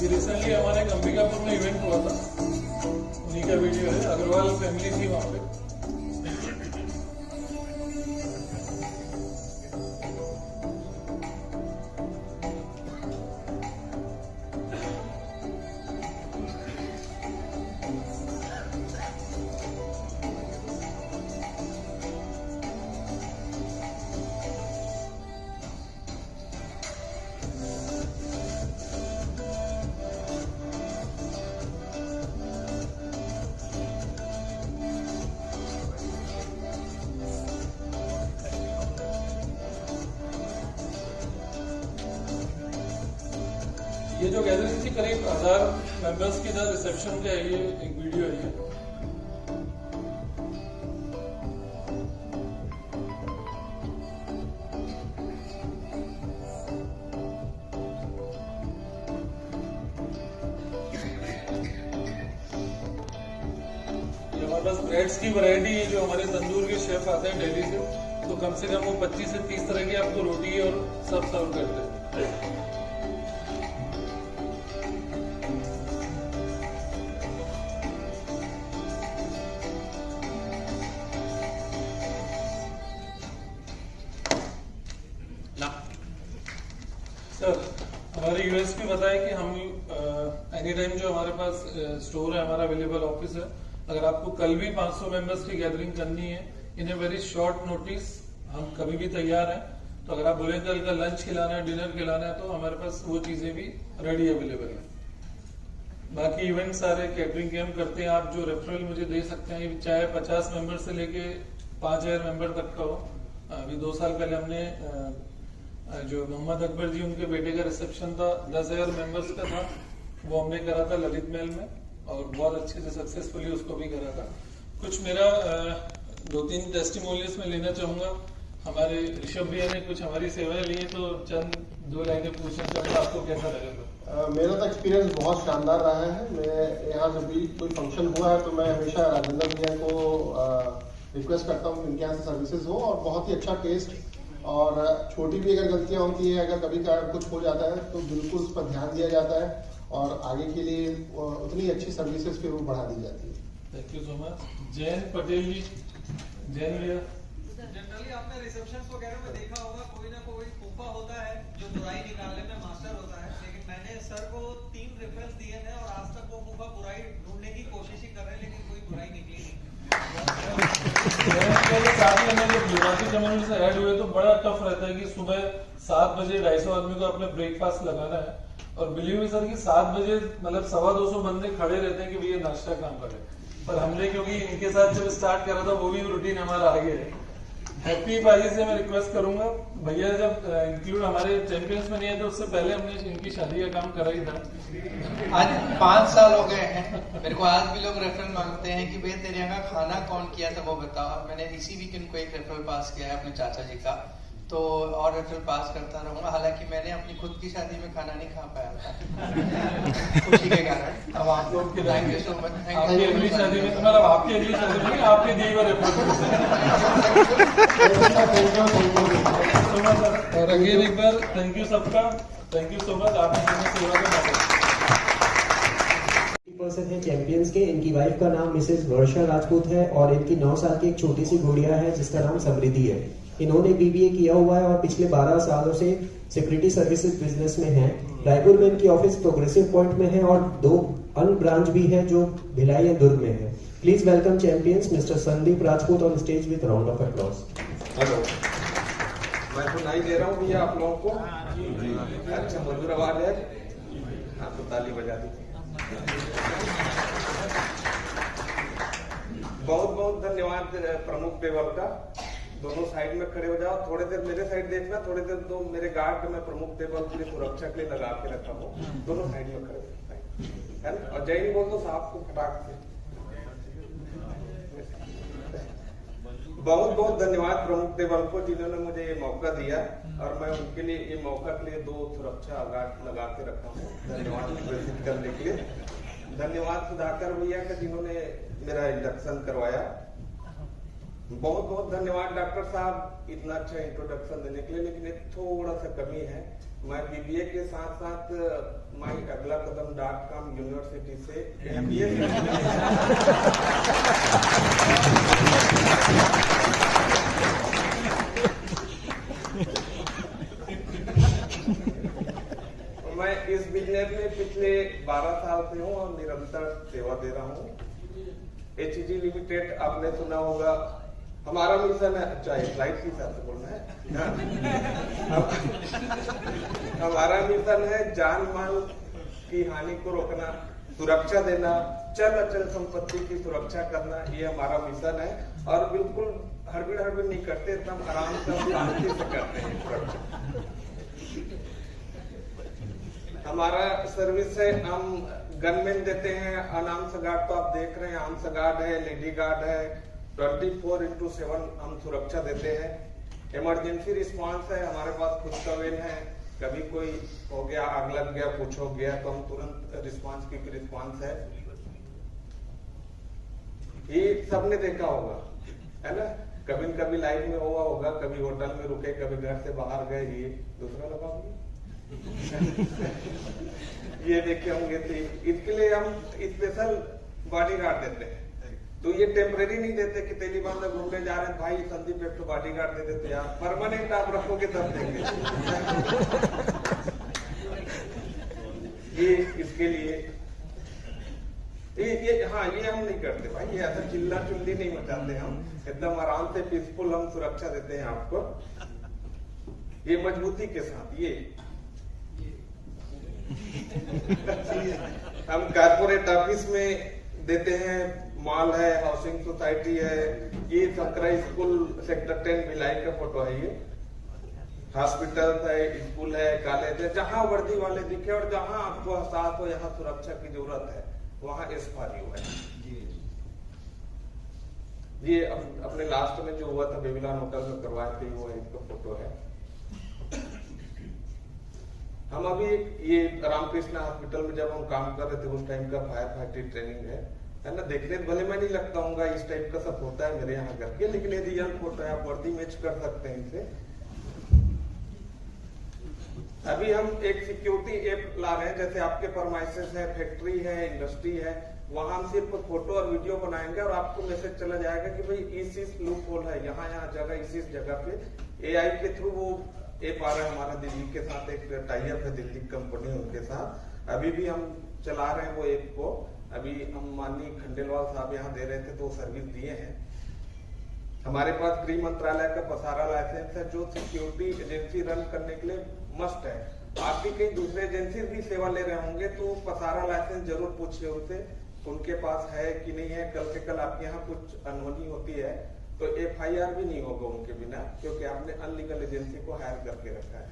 रिसेंटली हमारे अंबिकापुर में इवेंट हुआ था, उन्हीं का वीडियो है। अग्रवाल फैमिली थी वहां पे। ये जो गैदरिंग थी करीब 1000 मेंबर्स के साथ रिसेप्शन का है, ये एक वीडियो है। हमारे पास ब्रेड्स की वैरायटी है, जो हमारे तंदूर के शेफ आते हैं दिल्ली से, तो कम से कम वो 25 से 30 तरह की आपको रोटी और सब सर्व करते हैं। सर हमारे यूएसपी बताया कि हम एनी टाइम जो हमारे पास स्टोर है, हमारा अवेलेबल ऑफिस है, अगर आपको कल भी 500 मेंबर्स की गैदरिंग करनी है इन ए वेरी शॉर्ट नोटिस, हम कभी भी तैयार हैं। तो अगर आप बोलें कल का लंच खिलाना है, डिनर खिलाना है, तो हमारे पास वो चीजें भी रेडी अवेलेबल है। बाकी इवेंट सारे कैटरिंग के हम करते हैं। आप जो रेफरल मुझे दे सकते हैं, चाहे 50 मेंबर से लेके 5000 मेंबर तक का हो। अभी 2 साल पहले हमने जो मोहम्मद अकबर जी, उनके बेटे का रिसेप्शन था, 10,000 मेंबर्स का था, वो हमने करा था ललित महल में, और बहुत अच्छे से सक्सेसफुली उसको भी करा था। कुछ मेरा 2-3 टेस्टिमोनियल्स में लेना चाहूंगा। हमारे ऋषभ भैया ने कुछ हमारी सेवाएं ली, तो चंद 2 लाइनें पूछना चाहूंगा, आपको कैसा लगेगा? मेरा तो एक्सपीरियंस बहुत शानदार रहा है। मैं यहाँ जब भी कोई फंक्शन हुआ है तो मैं हमेशा राजेंद्र भैया को रिक्वेस्ट करता हूँ कि इनके यहाँ से सर्विसेज हो, और बहुत ही अच्छा टेस्ट, और छोटी भी अगर गलतियाँ होती है, अगर कभी कुछ हो जाता है तो बिल्कुल उस पर ध्यान दिया जाता है और आगे के लिए उतनी अच्छी सर्विसेज फिर वो बढ़ा दी जाती है। Thank you so much. Jayant Patel ji, Jayant भैया। जनरली आपने रिसेप्शंस वगैरह में देखा होगा कोई ना कोई फूफा होता है जो बुराई निकालने में मास्टर होता है, लेकिन मैंने सर को 3 रेफरेंस दिए थे और आज तक वो फूफा बुराई ढूंढने की कोशिश ही कर रहे हैं, लेकिन कोई बुराई निकली नहीं। काफी हमें जब युवराती कम्युनिटी से ऐड हुए तो बड़ा टफ रहता है कि सुबह 7 बजे 250 आदमी को अपने ब्रेकफास्ट लगाना है, और बिलीव मी सर कि 7 बजे मतलब 250 बंदे खड़े रहते हैं कि भैया नाश्ता काम करे, पर हमने क्योंकि इनके साथ जब स्टार्ट करा था वो भी रूटीन हमारा आगे है। हैप्पी पाजी से मैं रिक्वेस्ट करूंगा, भैया जब इंक्लूड हमारे चैंपियंस में नहीं है तो उससे पहले हमने इनकी शादी का काम करा ही था। आज 5 साल हो गए हैं, मेरे को आज भी लोग रेफरल मांगते हैं कि भाई तेरे यहाँ का खाना कौन किया था वो बताओ। मैंने इसी वीक इनको एक रेफरल पास किया है अपने चाचा जी का, तो और रेफरल पास करता रहूंगा। हालांकि मैंने अपनी खुद की शादी में खाना नहीं खा पाया था खुशी के कारण। अब आप लोग थैंक यू सो मच। आपकी अगली शादी में मतलब आपकी अगली शादी में आपके दी हुए रेफरल। और अगेन एक बार थैंक यू सबका, थैंक यू सो मच। आपने सेवा का पर्सन है चैंपियंस के। इनकी वाइफ का नाम मिसेस वर्षा राजपूत है और इनकी 9 साल की एक छोटी सी गुड़िया है जिसका नाम समृद्धि है। इन्होंने BBA किया हुआ है और पिछले 12 सालों से सिक्योरिटी सर्विसेज बिजनेस में है। रायपुर में इनकी ऑफिस प्रोग्रेसिव पॉइंट में है और 2 अन्य ब्रांच भी है जो भिलाई या दुर्ग में है। Please welcome champions mister Sandeep Rajput on stage with round of applause. Hello, मैं सुनाई दे रहा हूँ भैया आप लोगों को? अच्छा मधुर आवाज है, आप तो ताली बजा दी। बहुत बहुत धन्यवाद प्रमुख टेबल का। दोनों साइड में खड़े हो जाओ, थोड़ी देर मेरे साइड देखना, थोड़ी देर तो मेरे गार्ड में प्रमुख टेबल की सुरक्षा के लिए लगा के रखा हूँ। दोनों साइड में खड़े है ना, और जय हिंद बोल दो साहब को फटाक से। बहुत बहुत धन्यवाद प्रमुख टेबल को जिन्होंने मुझे ये मौका दिया, और मैं उनके लिए ये मौका के लिए 2 सुरक्षा गार्ड लगा के रखा हूँ धन्यवाद प्रदर्शित करने के लिए। धन्यवाद सुधाकर भैया का जिन्होंने मेरा इंडक्शन करवाया। बहुत बहुत धन्यवाद डॉक्टर साहब इतना अच्छा इंट्रोडक्शन देने के लिए, लेकिन एक थोड़ा सा कमी है। मैं BBA के साथ साथ माई अगला कदम .com यूनिवर्सिटी से MBA मैं इस बिजनेस में पिछले 12 साल से हूँ और निरंतर सेवा दे रहा हूँ। HEG लिमिटेड आपने सुना होगा, हमारा मिशन है, अच्छा फ्लाइट के हिसाब से बोलना है। हमारा मिशन है जान माल की हानि को रोकना, सुरक्षा देना, चल अचल संपत्ति की सुरक्षा करना, ये हमारा मिशन है। और बिल्कुल हड़बड़ नहीं करते, एकदम आराम से शांति से करते हैं सुरक्षा। हमारा सर्विस है, हम गनमैन देते हैं, अनार्म्स गार्ड तो आप देख रहे हैं, आर्म्स गार्ड है, लेडी गार्ड है, 24/7 हम सुरक्षा देते हैं। इमरजेंसी रिस्पांस है, हमारे पास खुद का वेन है, कभी कोई हो गया, आग लग गया, कुछ हो गया तो हम तुरंत रिस्पांस की रिस्पांस है। ये सबने देखा होगा है ना, कभी न कभी लाइफ में हुआ होगा, कभी होटल में रुके, कभी घर से बाहर गए, ये दूसरा लगा ये देखे होंगे। तो इसके लिए हम स्पेशल बॉडी गार्ड देते हैं, तो ये टेम्परेरी नहीं देते कि तेलीबान में घूमने जा रहे हैं भाई संदीप एक तो बॉडी गार्ड दे देते यार, परमानेंट आप रखोगे तब देंगे। ये इसके लिए ये हाँ, ये हम नहीं करते भाई, ये ऐसा चिल्ला चुल्ली नहीं मचाते हम, एकदम आराम से पीसफुल हम सुरक्षा देते हैं आपको, ये मजबूती के साथ। ये हम कारपोरेट ऑफिस में देते हैं, मॉल है, हाउसिंग सोसाइटी है, ये सकरा स्कूल सेक्टर 10 भिलाई का फोटो है, ये हॉस्पिटल है, स्कूल है, कॉलेज है, जहां वर्दी वाले दिखे और जहां आपको एहसास हो यहाँ सुरक्षा की जरूरत है वहां एसफारियो है। ये अपने लास्ट में जो हुआ था बेबीलोन होटल में करवाए थे, वो इसका फोटो है। हम अभी ये रामकृष्ण हॉस्पिटल में जब हम काम कर रहे थे उस टाइम का फायर फाइटिंग ट्रेनिंग है ना। देखने भले मैं नहीं लगता हूँ इस टाइप का सब होता है मेरे यहाँ करके, लेकिन ये रियल फोटो है, आप वर्दी मैच कर सकते हैं इनसे। अभी हम एक सिक्योरिटी ऐप ला रहे हैं, जैसे आपके परमाइसेस है, फैक्ट्री है, इंडस्ट्री है, वहां हम सिर्फ फोटो और वीडियो बनाएंगे और आपको मैसेज चला जाएगा कि भाई इस लूप होल है, यहाँ जगह इस जगह पे। एआई के थ्रू वो ऐप आ रहा है हमारा, दिल्ली के साथ एक टाई अप है, दिल्ली कंपनी है उनके साथ। अभी भी हम चला रहे हैं वो ऐप को। अभी हम माननीय खंडेलवाल साहब यहाँ दे रहे थे तो सर्विस दिए हैं। हमारे पास गृह मंत्रालय का पसारा लाइसेंस है जो सिक्योरिटी एजेंसी रन करने के लिए मस्ट है। आप भी कहीं दूसरे एजेंसी भी सेवा ले रहे होंगे तो पसारा लाइसेंस जरूर पूछिए उनसे, उनके पास है कि नहीं है। कल से कल आपके यहाँ कुछ अनहोनी होती है तो एफआईआर भी नहीं होगा उनके बिना, क्योंकि आपने अनलीगल एजेंसी को हायर करके रखा है।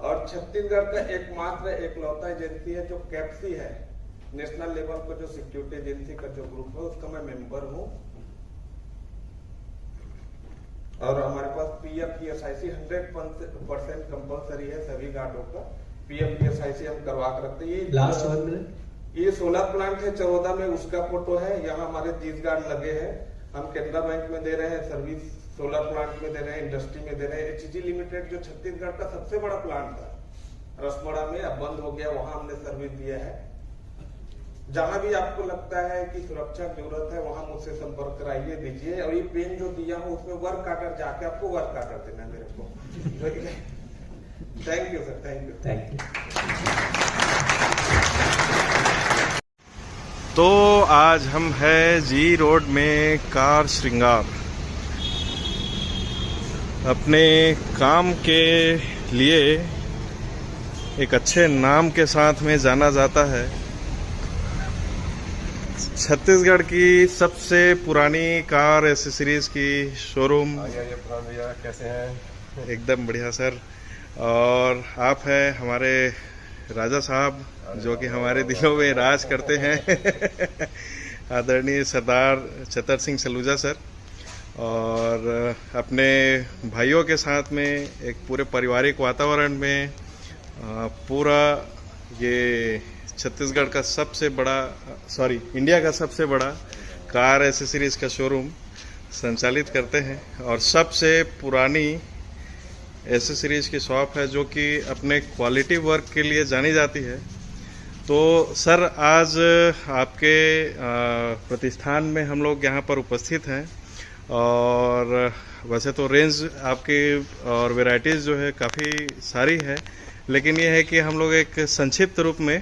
और छत्तीसगढ़ का एकमात्र एकलौता एजेंसी है जो कैप्सी है, नेशनल लेवल पर जो सिक्योरिटी एजेंसी का जो ग्रुप है उसका मैं मेंबर हूँ। और हमारे पास PFPSIC 100% कंपल्सरी है सभी गार्डों का। PFPSIC हम करवा कर रखते हैं। Last 1 minute. ये सोलर प्लांट है चरोदा में, उसका फोटो है। यहाँ हमारे 30 गार्ड लगे हैं। हम केनरा बैंक में दे रहे हैं सर्विस, सोलर प्लांट में दे रहे हैं, इंडस्ट्री में दे रहे हैं। HEG लिमिटेड जो छत्तीसगढ़ का सबसे बड़ा प्लांट था रसमड़ा में, अब बंद हो गया, वहां हमने सर्विस दिया है। जहां भी आपको लगता है कि सुरक्षा की जरूरत है वहां मुझसे संपर्क कराइए, दीजिए। और ये पेन जो दिया हूं उसमें वर्क आर्डर जाके आपको वर्क आर्डर देना है मेरे को। Thank you sir, thank you. Thank you. तो आज हम है जी रोड में कार श्रृंगार। अपने काम के लिए एक अच्छे नाम के साथ में जाना जाता है। छत्तीसगढ़ की सबसे पुरानी कार एसेसरीज की शोरूम। प्रधान भैया कैसे हैं? एकदम बढ़िया सर। और आप है हमारे राजा साहब जो कि हमारे दिलों में राज करते हैं आदरणीय सरदार चतर सिंह सलूजा सर। और अपने भाइयों के साथ में एक पूरे पारिवारिक वातावरण में पूरा ये छत्तीसगढ़ का सबसे बड़ा इंडिया का सबसे बड़ा कार एसेसरीज का शोरूम संचालित करते हैं। और सबसे पुरानी एसेसरीज की शॉप है जो कि अपने क्वालिटी वर्क के लिए जानी जाती है। तो सर आज आपके प्रतिष्ठान में हम लोग यहाँ पर उपस्थित हैं और वैसे तो रेंज आपकी और वैरायटीज़ जो है काफ़ी सारी है, लेकिन ये है कि हम लोग एक संक्षिप्त रूप में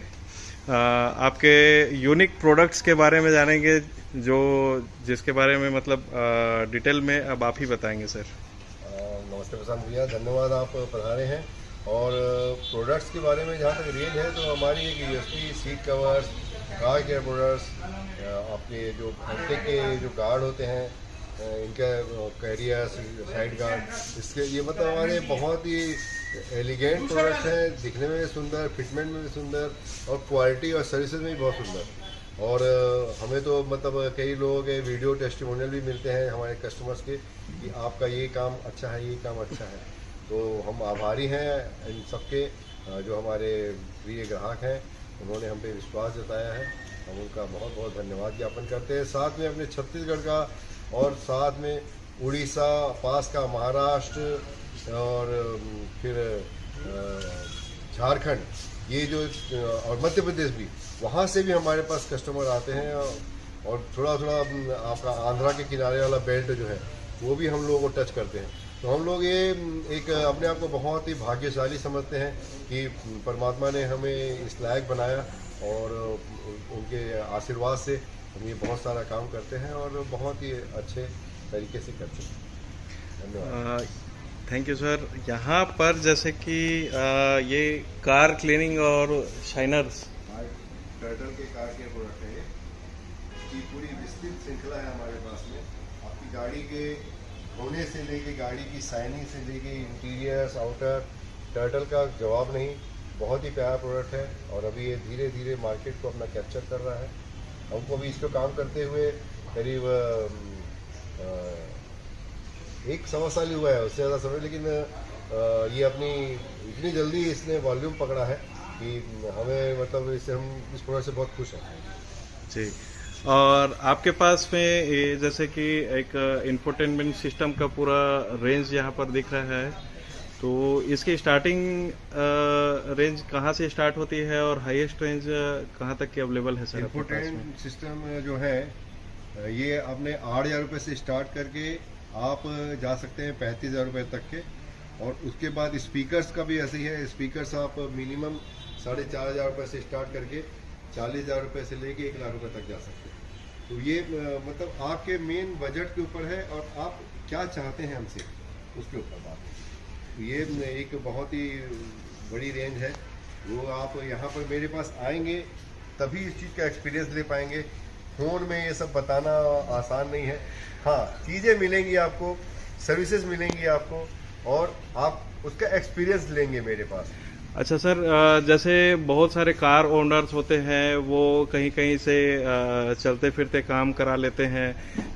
आपके यूनिक प्रोडक्ट्स के बारे में जानेंगे जिसके बारे में मतलब डिटेल में अब आप ही बताएंगे सर। नमस्ते प्रशांत भैया, धन्यवाद आप पधारे हैं। और प्रोडक्ट्स के बारे में जहाँ तक रेंज है तो हमारी एक USP seat covers, car care products, आपके जो घंटे के जो गार्ड होते हैं इनका कैरियर साइड गार्ड, इसके ये मतलब हमारे बहुत ही एलिगेंट प्रोडक्ट्स हैं, दिखने में भी सुंदर, फिटमेंट में भी सुंदर और क्वालिटी और सर्विसेज में भी बहुत सुंदर। और हमें तो मतलब कई लोगों के वीडियो टेस्टिमोनियल भी मिलते हैं हमारे कस्टमर्स के कि आपका ये काम अच्छा है, ये काम अच्छा है। तो हम आभारी हैं इन सबके जो हमारे प्रिय ग्राहक हैं, उन्होंने हम पे विश्वास जताया है, हम उनका बहुत बहुत धन्यवाद ज्ञापन करते हैं। साथ में अपने छत्तीसगढ़ का और साथ में उड़ीसा, पास का महाराष्ट्र और फिर झारखंड, ये जो और मध्य प्रदेश भी, वहाँ से भी हमारे पास कस्टमर आते हैं। और थोड़ा थोड़ा आपका आंध्रा के किनारे वाला बेल्ट जो है वो भी हम लोगों को टच करते हैं। तो हम लोग ये एक अपने आप को बहुत ही भाग्यशाली समझते हैं कि परमात्मा ने हमें इस लायक बनाया और उनके आशीर्वाद से हम ये बहुत सारा काम करते हैं और बहुत ही अच्छे तरीके से करते हैं। धन्यवाद। Thank you sir. यहाँ पर जैसे कि ये कार क्लीनिंग और शाइनर्स, टर्टल के कार के प्रोडक्ट है, ये पूरी विस्तृत श्रृंखला है हमारे पास में। आपकी गाड़ी के धोने से लेके गाड़ी की शाइनिंग से लेके इंटीरियर्स, आउटर, टर्टल का जवाब नहीं, बहुत ही प्यारा प्रोडक्ट है और अभी ये धीरे धीरे मार्केट को अपना कैप्चर कर रहा है। हमको भी इस पर काम करते हुए करीब 1 सवा साल ही हुआ है, उससे ज़्यादा समय, लेकिन ये अपनी इतनी जल्दी इसने वॉल्यूम पकड़ा है कि हमें मतलब इससे हम इस प्रोडक्ट से बहुत खुश हैं जी। और आपके पास में ये जैसे कि एक इंफोटेनमेंट सिस्टम का पूरा रेंज यहाँ पर दिख रहा है, तो इसकी स्टार्टिंग रेंज कहाँ से स्टार्ट होती है और हाईएस्ट रेंज कहाँ तक की अवेलेबल है सर? इंफोटेनमेंट सिस्टम जो है ये आपने 8,000 रुपये से स्टार्ट करके आप जा सकते हैं 35,000 रुपये तक के, और उसके बाद स्पीकर्स का भी ऐसे ही है। स्पीकर्स आप मिनिमम 4,500 रुपये से स्टार्ट करके 40,000 रुपये से लेके 1,00,000 रुपये तक जा सकते हैं। तो ये मतलब आपके मेन बजट के ऊपर है और आप क्या चाहते हैं हमसे उसके ऊपर बात है। तो ये एक बहुत ही बड़ी रेंज है, वो आप यहाँ पर मेरे पास आएंगे तभी इस चीज़ का एक्सपीरियंस ले पाएंगे। फ़ोन में ये सब बताना आसान नहीं है। हाँ, चीज़ें मिलेंगी आपको, सर्विसेज मिलेंगी आपको, और आप उसका एक्सपीरियंस लेंगे मेरे पास। अच्छा सर, जैसे बहुत सारे कार ओनर्स होते हैं, वो कहीं कहीं से चलते फिरते काम करा लेते हैं,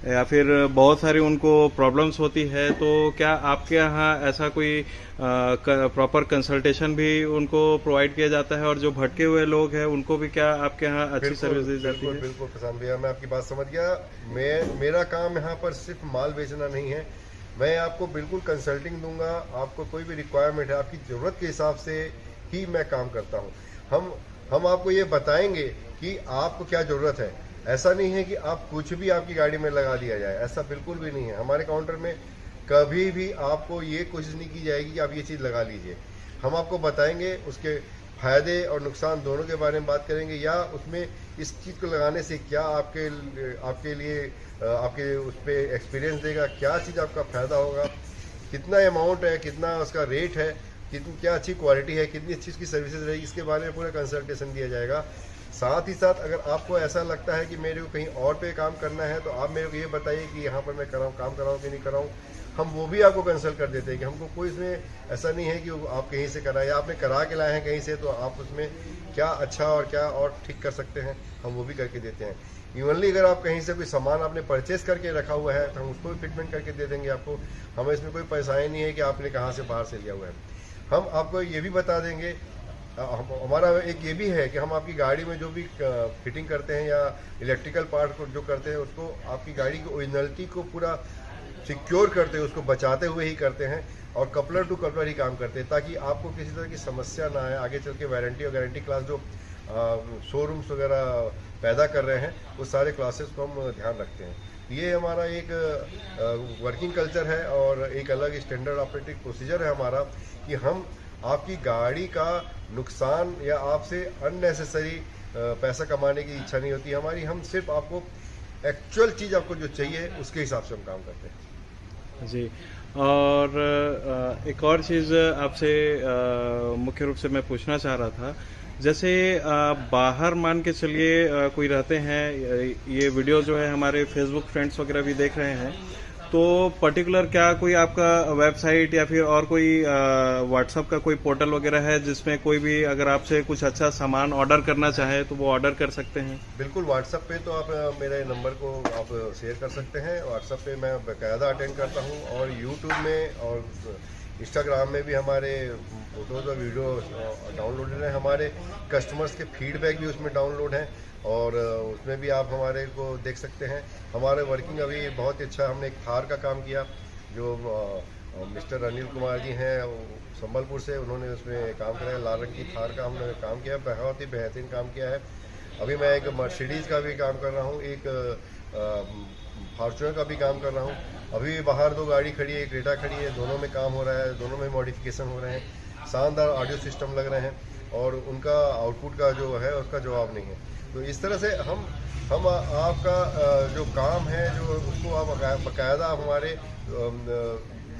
या फिर बहुत सारी उनको प्रॉब्लम्स होती है, तो क्या आपके यहाँ ऐसा कोई प्रॉपर कंसल्टेशन भी उनको प्रोवाइड किया जाता है? और जो भटके हुए लोग हैं उनको भी क्या आपके यहाँ अच्छी सर्विस दी जाती है? बिल्कुल प्रशांत भैया, मैं आपकी बात समझ गया। मेरा काम यहाँ पर सिर्फ माल बेचना नहीं है, मैं आपको बिल्कुल कंसल्टिंग दूंगा। आपको कोई भी रिक्वायरमेंट है, आपकी ज़रूरत के हिसाब से ही मैं काम करता हूँ। हम आपको ये बताएंगे कि आपको क्या ज़रूरत है। ऐसा नहीं है कि आप कुछ भी आपकी गाड़ी में लगा दिया जाए, ऐसा बिल्कुल भी नहीं है। हमारे काउंटर में कभी भी आपको ये कोशिश नहीं की जाएगी कि आप ये चीज़ लगा लीजिए। हम आपको बताएंगे, उसके फ़ायदे और नुकसान दोनों के बारे में बात करेंगे, या उसमें इस चीज़ को लगाने से क्या आपके लिए आपके उस पर एक्सपीरियंस देगा, क्या चीज़ आपका फ़ायदा होगा, कितना अमाउंट है, कितना उसका रेट है, क्या अच्छी क्वालिटी है, कितनी अच्छी इसकी सर्विसेज रहेगी, इसके बारे में पूरा कंसल्टेशन दिया जाएगा। साथ ही साथ अगर आपको ऐसा लगता है कि मेरे को कहीं और पे काम करना है, तो आप मेरे को ये बताइए कि यहाँ पर मैं काम कराऊँ कि नहीं कराऊँ। हम वो भी आपको कंसल्ट कर देते हैं कि हमको कोई इसमें ऐसा नहीं है कि आप कहीं से कराएं, या आपने करा के लाए हैं कहीं से, तो आप उसमें क्या अच्छा और क्या और ठीक कर सकते हैं, हम वो भी करके देते हैं। इवनली अगर आप कहीं से कोई सामान आपने परचेस करके रखा हुआ है, तो हम उसको भी फिटमेंट करके दे देंगे आपको। हमें इसमें कोई परेशानी नहीं है कि आपने कहाँ से बाहर से लिया हुआ है। हम आपको ये भी बता देंगे, हमारा एक ये भी है कि हम आपकी गाड़ी में जो भी फिटिंग करते हैं या इलेक्ट्रिकल पार्ट को जो करते हैं, उसको आपकी गाड़ी की ओरिजिनलिटी को पूरा सिक्योर करते हैं, उसको बचाते हुए ही करते हैं, और कपलर टू कपलर ही काम करते हैं, ताकि आपको किसी तरह की समस्या ना आए। आगे चल के वारंटी और गारंटी क्लास जो शोरूम्स वगैरह पैदा कर रहे हैं, वो सारे क्लासेस को हम ध्यान रखते हैं। ये हमारा एक वर्किंग कल्चर है और एक अलग स्टैंडर्ड ऑपरेटिंग प्रोसीजर है हमारा, कि हम आपकी गाड़ी का नुकसान या आपसे अननेसेसरी पैसा कमाने की इच्छा नहीं होती हमारी। हम सिर्फ आपको एक्चुअल चीज़ आपको जो चाहिए उसके हिसाब से हम काम करते हैं जी। और एक और चीज़ आपसे मुख्य रूप से मैं पूछना चाह रहा था, जैसे बाहर मान के चलिए कोई रहते हैं, ये वीडियो जो है हमारे फेसबुक फ्रेंड्स वगैरह भी देख रहे हैं, तो पर्टिकुलर क्या कोई आपका वेबसाइट या फिर और कोई व्हाट्सएप का कोई पोर्टल वगैरह है जिसमें कोई भी अगर आपसे कुछ अच्छा सामान ऑर्डर करना चाहे तो वो ऑर्डर कर सकते हैं? बिल्कुल, व्हाट्सएप पे तो आप मेरे नंबर को आप शेयर कर सकते हैं। व्हाट्सएप पे मैं बाकायदा अटेंड करता हूँ, और यूट्यूब में और इंस्टाग्राम में भी हमारे फोटोज और वीडियो डाउनलोडेड हैं। हमारे कस्टमर्स के फीडबैक भी उसमें डाउनलोड हैं, और उसमें भी आप हमारे को देख सकते हैं। हमारे वर्किंग अभी बहुत अच्छा, हमने एक थार का काम किया, जो मिस्टर अनिल कुमार जी हैं संबलपुर से, उन्होंने उसमें काम कराया। लाल रंग की थार का हमने काम किया, बहुत ही बेहतरीन काम किया है। अभी मैं एक मर्सिडीज़ का भी काम कर रहा हूँ, एक फॉर्च्यूनर का भी काम कर रहा हूँ। अभी बाहर 2 गाड़ी खड़ी है, एक क्रेटा खड़ी है, दोनों में काम हो रहा है, दोनों में मॉडिफिकेशन हो रहे हैं। शानदार ऑडियो सिस्टम लग रहे हैं, और उनका आउटपुट का जो है उसका जवाब नहीं है। तो इस तरह से हम आपका जो काम है, जो उसको आप बाकायदा हमारे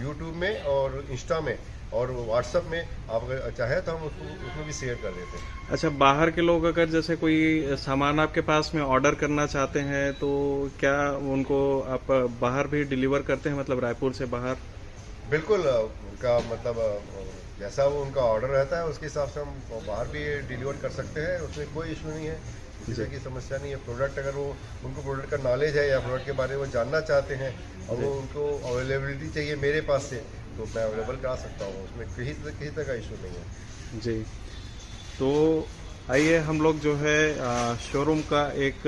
यूट्यूब में और इंस्टा में और व्हाट्सएप में आप अगर चाहे तो हम उसमें भी शेयर कर देते हैं। अच्छा, बाहर के लोग अगर जैसे कोई सामान आपके पास में ऑर्डर करना चाहते हैं, तो क्या उनको आप बाहर भी डिलीवर करते हैं, मतलब रायपुर से बाहर? बिल्कुल, उनका मतलब जैसा वो उनका ऑर्डर रहता है उसके हिसाब से हम बाहर भी डिलीवर कर सकते हैं, उसमें कोई इशू नहीं है, किसी तरह की समस्या नहीं है। प्रोडक्ट अगर उनको प्रोडक्ट का नॉलेज है या प्रोडक्ट के बारे में वो जानना चाहते हैं और वो उनको अवेलेबिलिटी चाहिए मेरे पास से, तो मैं अवेलेबल करा सकता हूँ, उसमें किसी तरह का इशू नहीं है जी। तो आइए हम लोग जो है शोरूम का एक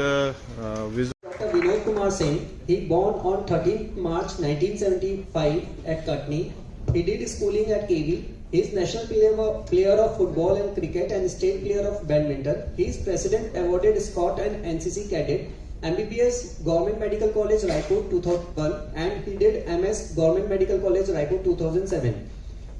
Dr. Vinod Kumar Singh, he born on 13th March 1975 at Katni. He did schooling at KV. He is national player of football and cricket and state player of badminton. He is president awarded Scott and NCC cadet. MBBS Government Medical College Raipur 2001 and he did MS Government Medical College Raipur 2007.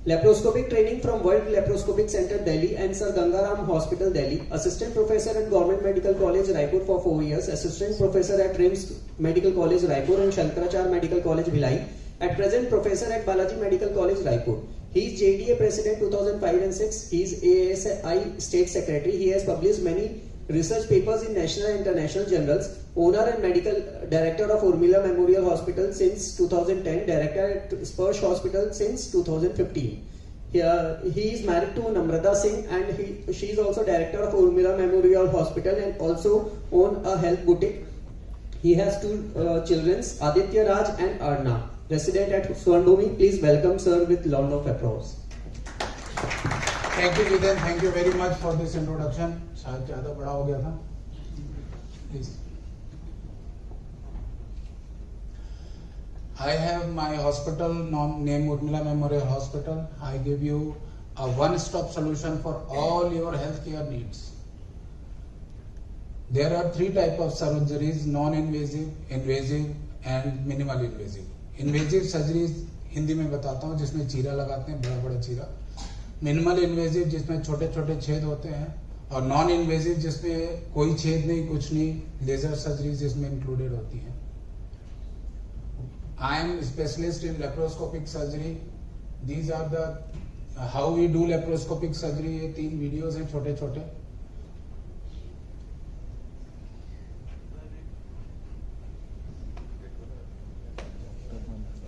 Laparoscopic training from World Laparoscopic Center Delhi and Sir Gangaram Hospital Delhi. Assistant professor at Government Medical College Raipur for 4 years. Assistant professor at RIMS Medical College Raipur and Shankaracharya Medical College Bhilai. At present professor at Balaji Medical College Raipur. He is JDA President 2005 and 6. He is ASI State Secretary. He has published many research papers in national and international journals. Owner and medical director of Urmila Memorial Hospital since 2010. Director at Sparsh Hospital since 2015. He is married to Namrata Singh and she is also director of Urmila Memorial Hospital and also own a health boutique. He has 2 children, Aditya Raj and Arna. Resident at Swarnbhumi. Please welcome sir with round of applause. Thank you Jiten, thank you very much for this introduction. शायद ज़्यादा बड़ा हो गया था. Please. I have my hospital named Urmila Memorial Hospital. I give you a one-stop solution for all your healthcare needs. There are 3 types of surgeries: non-invasive, invasive, and minimal invasive. Invasive surgeries Hindi में बताता हूँ, जिसमें चीरा लगाते हैं, बड़ा बड़ा चीरा. मिनिमल इन्वेजिव जिसमें छोटे छोटे छेद होते हैं, और नॉन इन्वेजिव जिसमें कोई छेद नहीं, कुछ नहीं, लेजर सर्जरी जिसमें इंक्लूडेड होती है. I am specialist in laparoscopic surgery. These are the how we do laparoscopic surgery. ये 3 वीडियोस हैं छोटे छोटे.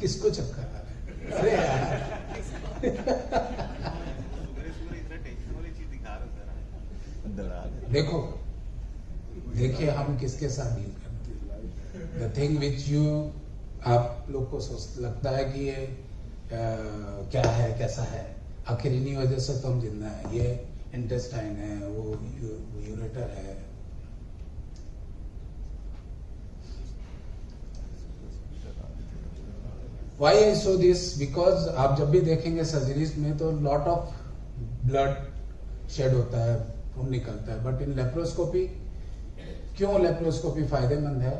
किसको चक्कर आ रहा है? अरे यार देखो, देखिए हम किसके साथ डील करते हैं. द थिंग विच यू, आप लोग को लगता है कि ये क्या है, कैसा है, आखिर इन्हीं वजह से तो हम जिंदा है. ये इंटेस्टाइन है, वो यूरेटर है. Why I show this? Because आप जब भी देखेंगे सर्जरीज में तो लॉट ऑफ ब्लड शेड होता है, खून निकलता है. बट इन लेप्रोस्कोपी, क्यों लेप्रोस्कोपी फायदेमंद है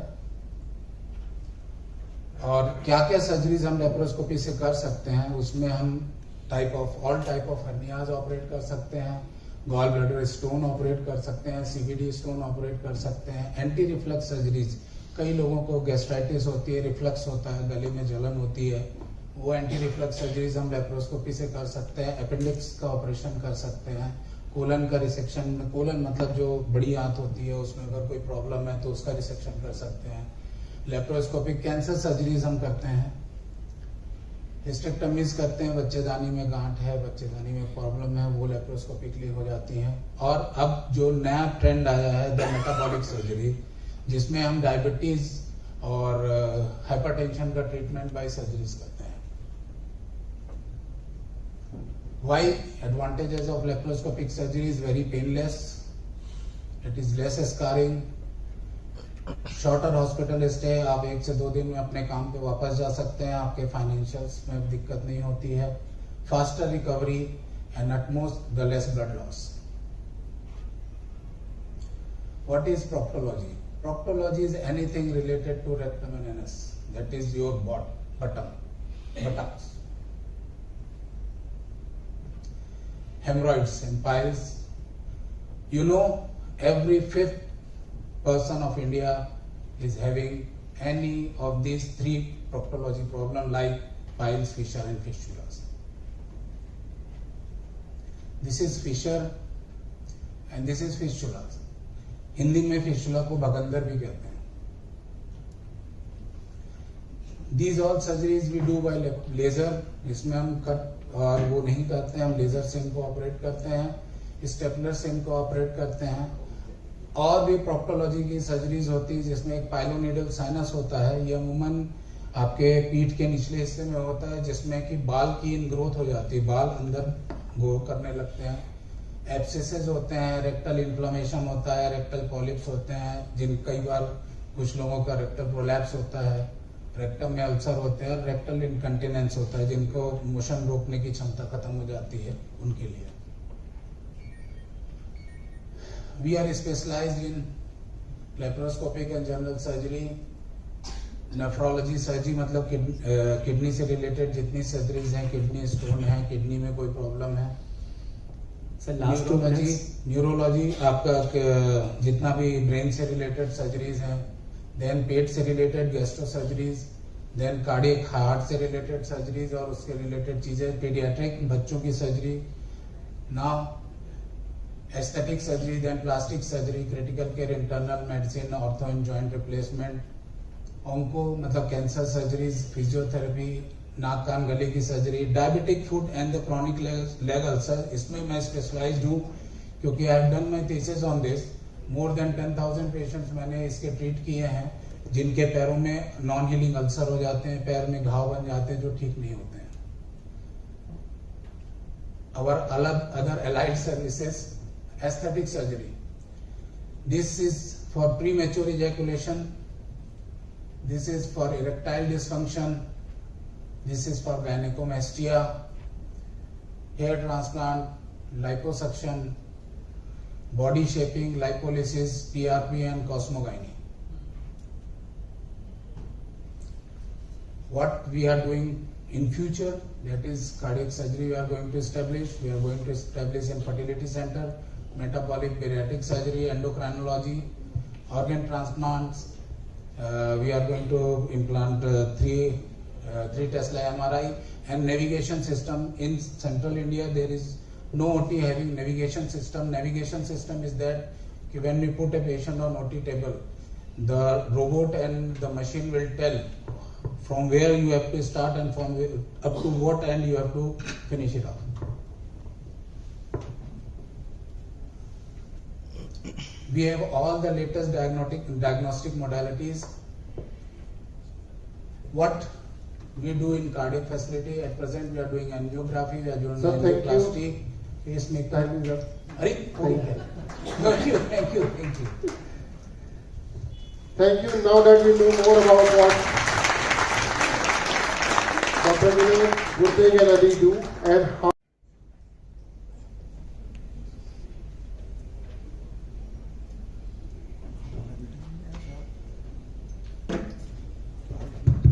और क्या क्या सर्जरीज हम लेप्रोस्कोपी से कर सकते हैं, उसमें हम all type of hernias operate कर सकते हैं, गॉल ब्लैडर स्टोन ऑपरेट कर सकते हैं, सीबीडी स्टोन ऑपरेट कर सकते हैं, एंटी रिफ्लक्स सर्जरीज. कई लोगों को गैस्ट्राइटिस होती है, रिफ्लक्स होता है, गले में जलन होती है, वो एंटी रिफ्लक्स सर्जरीज हम लेप्रोस्कोपी से कर सकते हैं. अपेंडिक्स का ऑपरेशन कर सकते हैं. कोलन का रिसेक्शन, कोलन मतलब जो बड़ी आंत होती है, उसमें अगर कोई प्रॉब्लम है तो उसका रिसेक्शन कर सकते हैं. लेप्रोस्कोपिक कैंसर सर्जरीज हम करते हैं. हिस्टेक्टमीज करते हैं, बच्चेदानी में गांठ है, बच्चेदानी में प्रॉब्लम है, वो लेप्रोस्कोपिकली हो जाती है. और अब जो नया ट्रेंड आया है द मेटाबॉलिक सर्जरी, जिसमें हम डायबिटीज और हाइपरटेंशन का ट्रीटमेंट बाय सर्जरीज करते हैं. Why? Advantages of laparoscopic surgery is very painless. It is less scarring. Shorter hospital stay. आप 1 से 2 दिन में अपने काम पे वापस जा सकते हैं. आपके फाइनेंशियल्स में दिक्कत नहीं होती है. Faster recovery and at most the less blood loss. What is proctology? Proctology is anything related to rectum and anus. That is your buttocks. Hemorrhoids and piles. You know, every 5th person of India is having any of these 3 proctology problems like piles, fissure and fistulas. This is fissure and this is fistulas. Hindi में fistula को भगंदर भी कहते हैं. These all surgeries we do by laser. इसमें हम cut और वो नहीं करते हैं, हम लेजर से इनको ऑपरेट करते हैं, स्टेपलर से इनको ऑपरेट करते हैं. और भी प्रोक्टोलॉजी की सर्जरीज होती है जिसमें एक पाइलोनीडल साइनस होता है. ये अमूमन आपके पीठ के निचले हिस्से में होता है, जिसमें कि बाल की इनग्रोथ हो जाती है, बाल अंदर ग्रो करने लगते हैं। एब्सेसेस होते हैं, रेक्टल इन्फ्लेमेशन होता है, रेक्टल पॉलिप्स होते हैं, जिन कई बार कुछ लोगों का रेक्टल प्रोलैप्स होता है, रेक्टम में अल्सर होते हैं, रेक्टल इनकंटिनेंस होता है, जिनको मोशन रोकने की क्षमता खत्म हो जाती है, उनके लिए we are specialised in laparoscopic and general surgery, nephrology surgery, मतलब किडनी से रिलेटेड जितनी सर्जरीज हैं, किडनी स्टोन है, किडनी में कोई प्रॉब्लम है, न्यूरोलॉजी आपका जितना भी ब्रेन से रिलेटेड सर्जरीज हैं, देन पेट से related gastro surgeries, then cardiac heart से रिलेटेड सर्जरीज और उसके रिलेटेड चीजें, पीडियाट्रिक बच्चों की surgery, now aesthetic surgery, then plastic surgery, critical care, internal medicine, ortho and joint replacement, onco मतलब कैंसर सर्जरीज, फिजियोथेरेपी, नाक कान गले की surgery, diabetic foot and the chronic leg ulcer, इसमें मैं स्पेशलाइज्ड हूँ क्योंकि I have done my thesis on this. More than 10,000 patients मैंने इसके ट्रीट किए हैं, जिनके पैरों में नॉन हीलिंग अल्सर हो जाते हैं, पैर में घाव बन जाते हैं जो ठीक नहीं होते हैं। Our other allied services, aesthetic surgery. This is for premature ejaculation. This is for erectile dysfunction. This is for gynecomastia, hair transplant, liposuction, body shaping, lipolysis, PRP and cosmogyny. What we are doing in future, that is cardiac surgery we are going to establish. We are going to establish infertility center, metabolic bariatric surgery, endocrinology, organ transplants. We are going to implant 3 Tesla MRI and navigation system. In central India there is no OT having navigation system. Navigation system is that when we put a patient on OT table, the robot and the machine will tell from where you have to start and from where, up to what end you have to finish it off. We have all the latest diagnostic modalities. What we do in cardiac facility at present, we are doing angiography, we are doing angioplasty, pacemaker. Thank you. Thank you. Now that we know more about what Dr. Vinay Gurteg and Adi do and how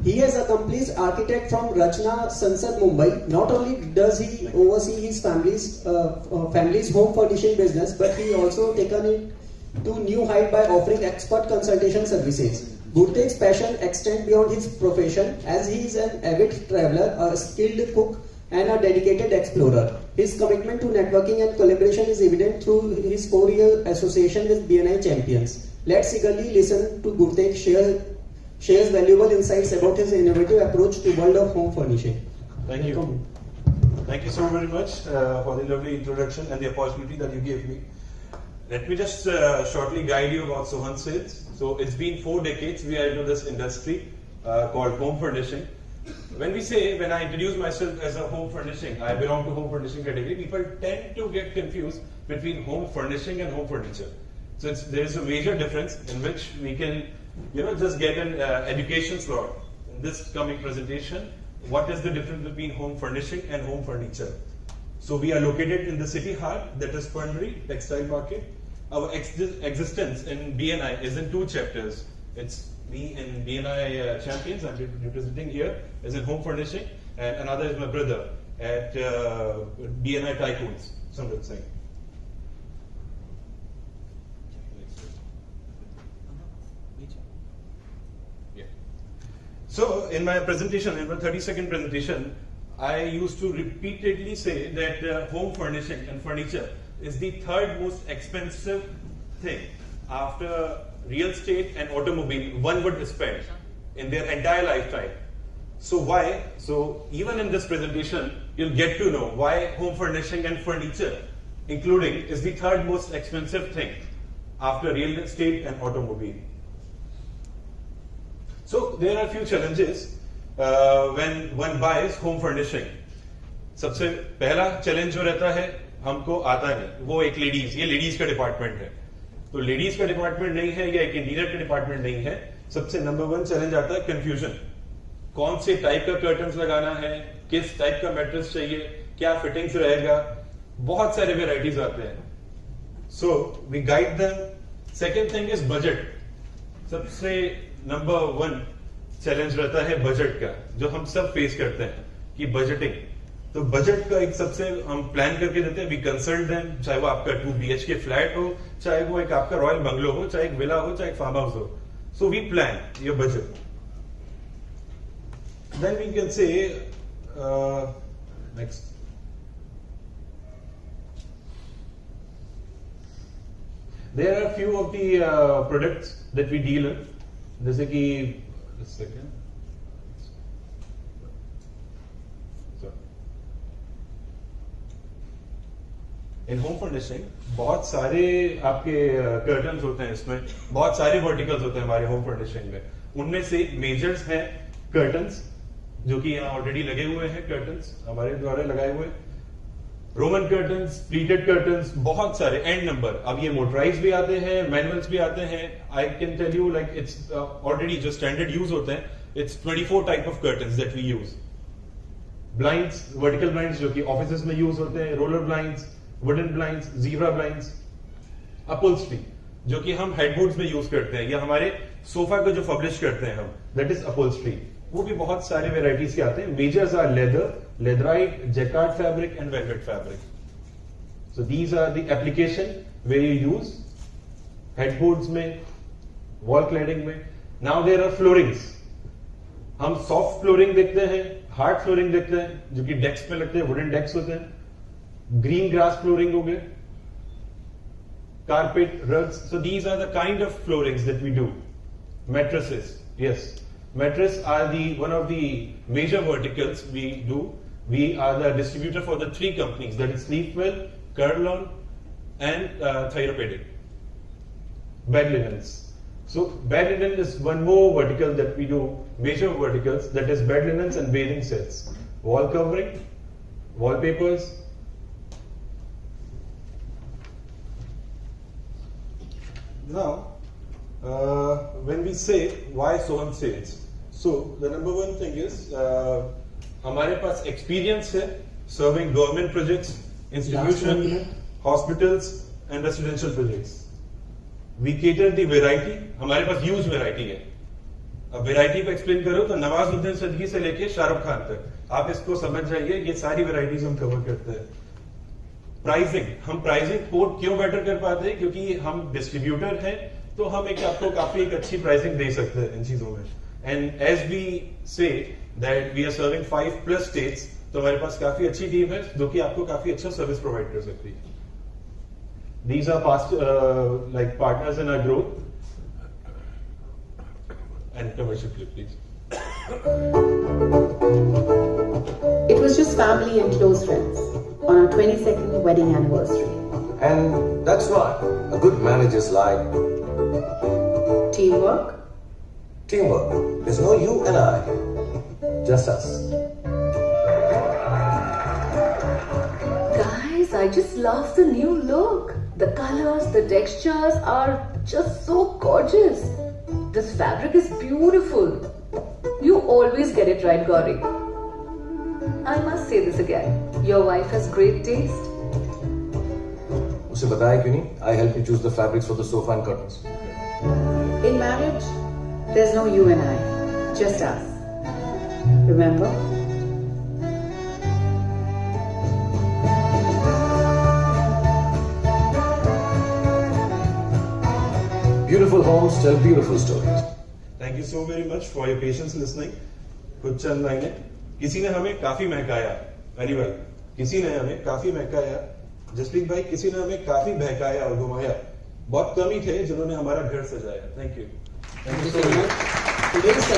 he is accomplished architect from Rachna Sansad Mumbai. Not only does he oversee his family's home furnishing business, but he also taken it to new height by offering expert consultation services. Gurteg's passion extends beyond his profession, as he is an avid traveler, a skilled cook, and a dedicated explorer. His commitment to networking and collaboration is evident through his 4-year association with BNI Champions. Let's eagerly listen to Gurteg shares valuable insights about his innovative approach to world of home furnishing. Thank you. Thank you so very much for the lovely introduction and the opportunity that you gave me. Let me just shortly guide you about Sohan Sales. So it's been 4 decades we are into this industry called home furnishing. When I introduce myself as a home furnishing, I belong to home furnishing category, people tend to get confused between home furnishing and home furniture. So there is a major difference in which we can just get an education slot in this coming presentation. What is the difference between home furnishing and home furniture? So we are located in the city heart, that is Pandri, textile market. Our existence in BNI is in 2 chapters. It's me in BNI Champions, I'm representing here, as in home furnishing, and another is my brother at BNI Tycoons, Samrit Singh. So in my presentation, in my 30-second presentation, I used to repeatedly say that home furnishing and furniture is the 3rd most expensive thing after real estate and automobile one would spend in their entire lifetime. So why? So even in this presentation, you'll get to know why home furnishing and furniture, including, is the 3rd most expensive thing after real estate and automobile. So there are a few challenges when one buys home furnishing, सबसे पहला challenge जो रहता है हमको आता नहीं, वो एक ये लेडीज का डिपार्टमेंट है। तो लेडीज का डिपार्टमेंट नहीं है या एक इंटीरियर का डिपार्टमेंट नहीं है, सबसे नंबर 1 चैलेंज आता है कंफ्यूजन। कौन से टाइप का कर्टन्स लगाना है, किस टाइप का मैट्रेस चाहिए, क्या फिटिंग्स रहेगा, बहुत सारे वेराइटीज आते हैं। So we guide them. Second thing is budget. सबसे नंबर 1 चैलेंज रहता है बजट का, जो हम सब फेस करते हैं कि बजटिंग। तो बजट का एक सबसे हम प्लान करके देते हैं, वी कंसल्ट देम, चाहे वो आपका 2 BHK फ्लैट हो, चाहे वो एक आपका रॉयल बंगलो हो, चाहे एक विला हो, चाहे एक फार्म हाउस हो। So we plan your budget, then we can say next. There are few of the products that we deal in, जैसे कि इन होम फर्निशिंग बहुत सारे आपके कर्टन्स होते हैं, इसमें बहुत सारे वर्टिकल्स होते हैं हमारे होम फर्निशिंग में। उनमें से मेजर्स हैं कर्टन्स, जो कि यहाँ ऑलरेडी लगे हुए हैं, कर्टन्स हमारे द्वारा लगाए हुए, रोमन कर्टन्स, प्लीटेड कर्टन्स, बहुत सारे एंड नंबर। अब ये मोटराइज भी आते हैं, मैनुअल्स भी आते हैं। I can tell you like it's already जो स्टैंडर्ड यूज होते हैं, it's 24 type of curtains that we use. Blinds, vertical blinds जो कि ऑफिसेस में यूज होते हैं, roller blinds, wooden blinds, zebra blinds, upholstery जो कि हम हेडबोर्ड्स में यूज करते हैं, या हमारे सोफा को जो पब्लिश करते हैं हम, दैट इज अपहोल्स्ट्री। वो भी बहुत सारे वेराइटीज के आते हैं। Measures are leather, leatherette, jacquard fabric and velvet fabric. So these are the application where you use headboards में, वॉल क्लैडिंग में। Now there are floorings. हम सॉफ्ट फ्लोरिंग देखते हैं, हार्ड फ्लोरिंग देखते हैं, जो कि डेस्क में लगते हैं, वुडन डेस्क होते हैं। ग्रीन ग्रास फ्लोरिंग हो गए, carpet, rugs. So these are the kind of floorings that we do. Mattresses, yes. Mattress are one of the major verticals we do. We are the distributor for the 3 companies, that is Sleepwell, Kurlon, and Therapeutic. Bed linens. So bed linen is one more vertical that we do, major verticals, that is bed linens and bathing sets. Wall covering, wallpapers. Now, when we say why Soham sales, so the number 1 thing is हमारे पास experience है serving government projects, institution, hospitals and residential projects. We cater the variety. हमारे पास huge variety है। अब variety को explain करो तो नवाजुद्दीन सिद्दीकी से लेके शाहरुख खान तक, आप इसको समझ जाइए, ये सारी varieties हम cover करते हैं। प्राइसिंग, हम प्राइसिंग कोट क्यों बेटर कर पाते हैं? क्योंकि हम डिस्ट्रीब्यूटर हैं, तो हम आपको काफी एक अच्छी प्राइसिंग दे सकते हैं इन चीजों में। And as we say that we are serving 5+ states, तो हमारे पास काफी अच्छी टीम है जो कि आपको काफी अच्छा सर्विस प्रोवाइड कर सकती है। These are past like partners in our growth and commercial clip please. It was just family and close friends on our 22nd wedding anniversary. And that's what a good manager's like. Teamwork? Teamwork. There's no you and I. Just us. Guys, I just love the new look. The colors, the textures are just so gorgeous. This fabric is beautiful. You always get it right, Gauri. I must say this again. Your wife has great taste. उसे बताया क्यों नहीं? I help you choose the fabrics for the sofa and curtains. In marriage, there's no you and I, just us. Remember? Beautiful homes tell beautiful stories. Thank you so very much for your patience listening. कुछ चंद लाइनें। किसी ने हमें काफी महकाया, अली भाई, किसी ने हमें काफी महकाया, जसप्रीत भाई, किसी ने हमें काफी बहकाया और घुमाया। बहुत कम ही थे जिन्होंने हमारा घर सजाया। Thank you.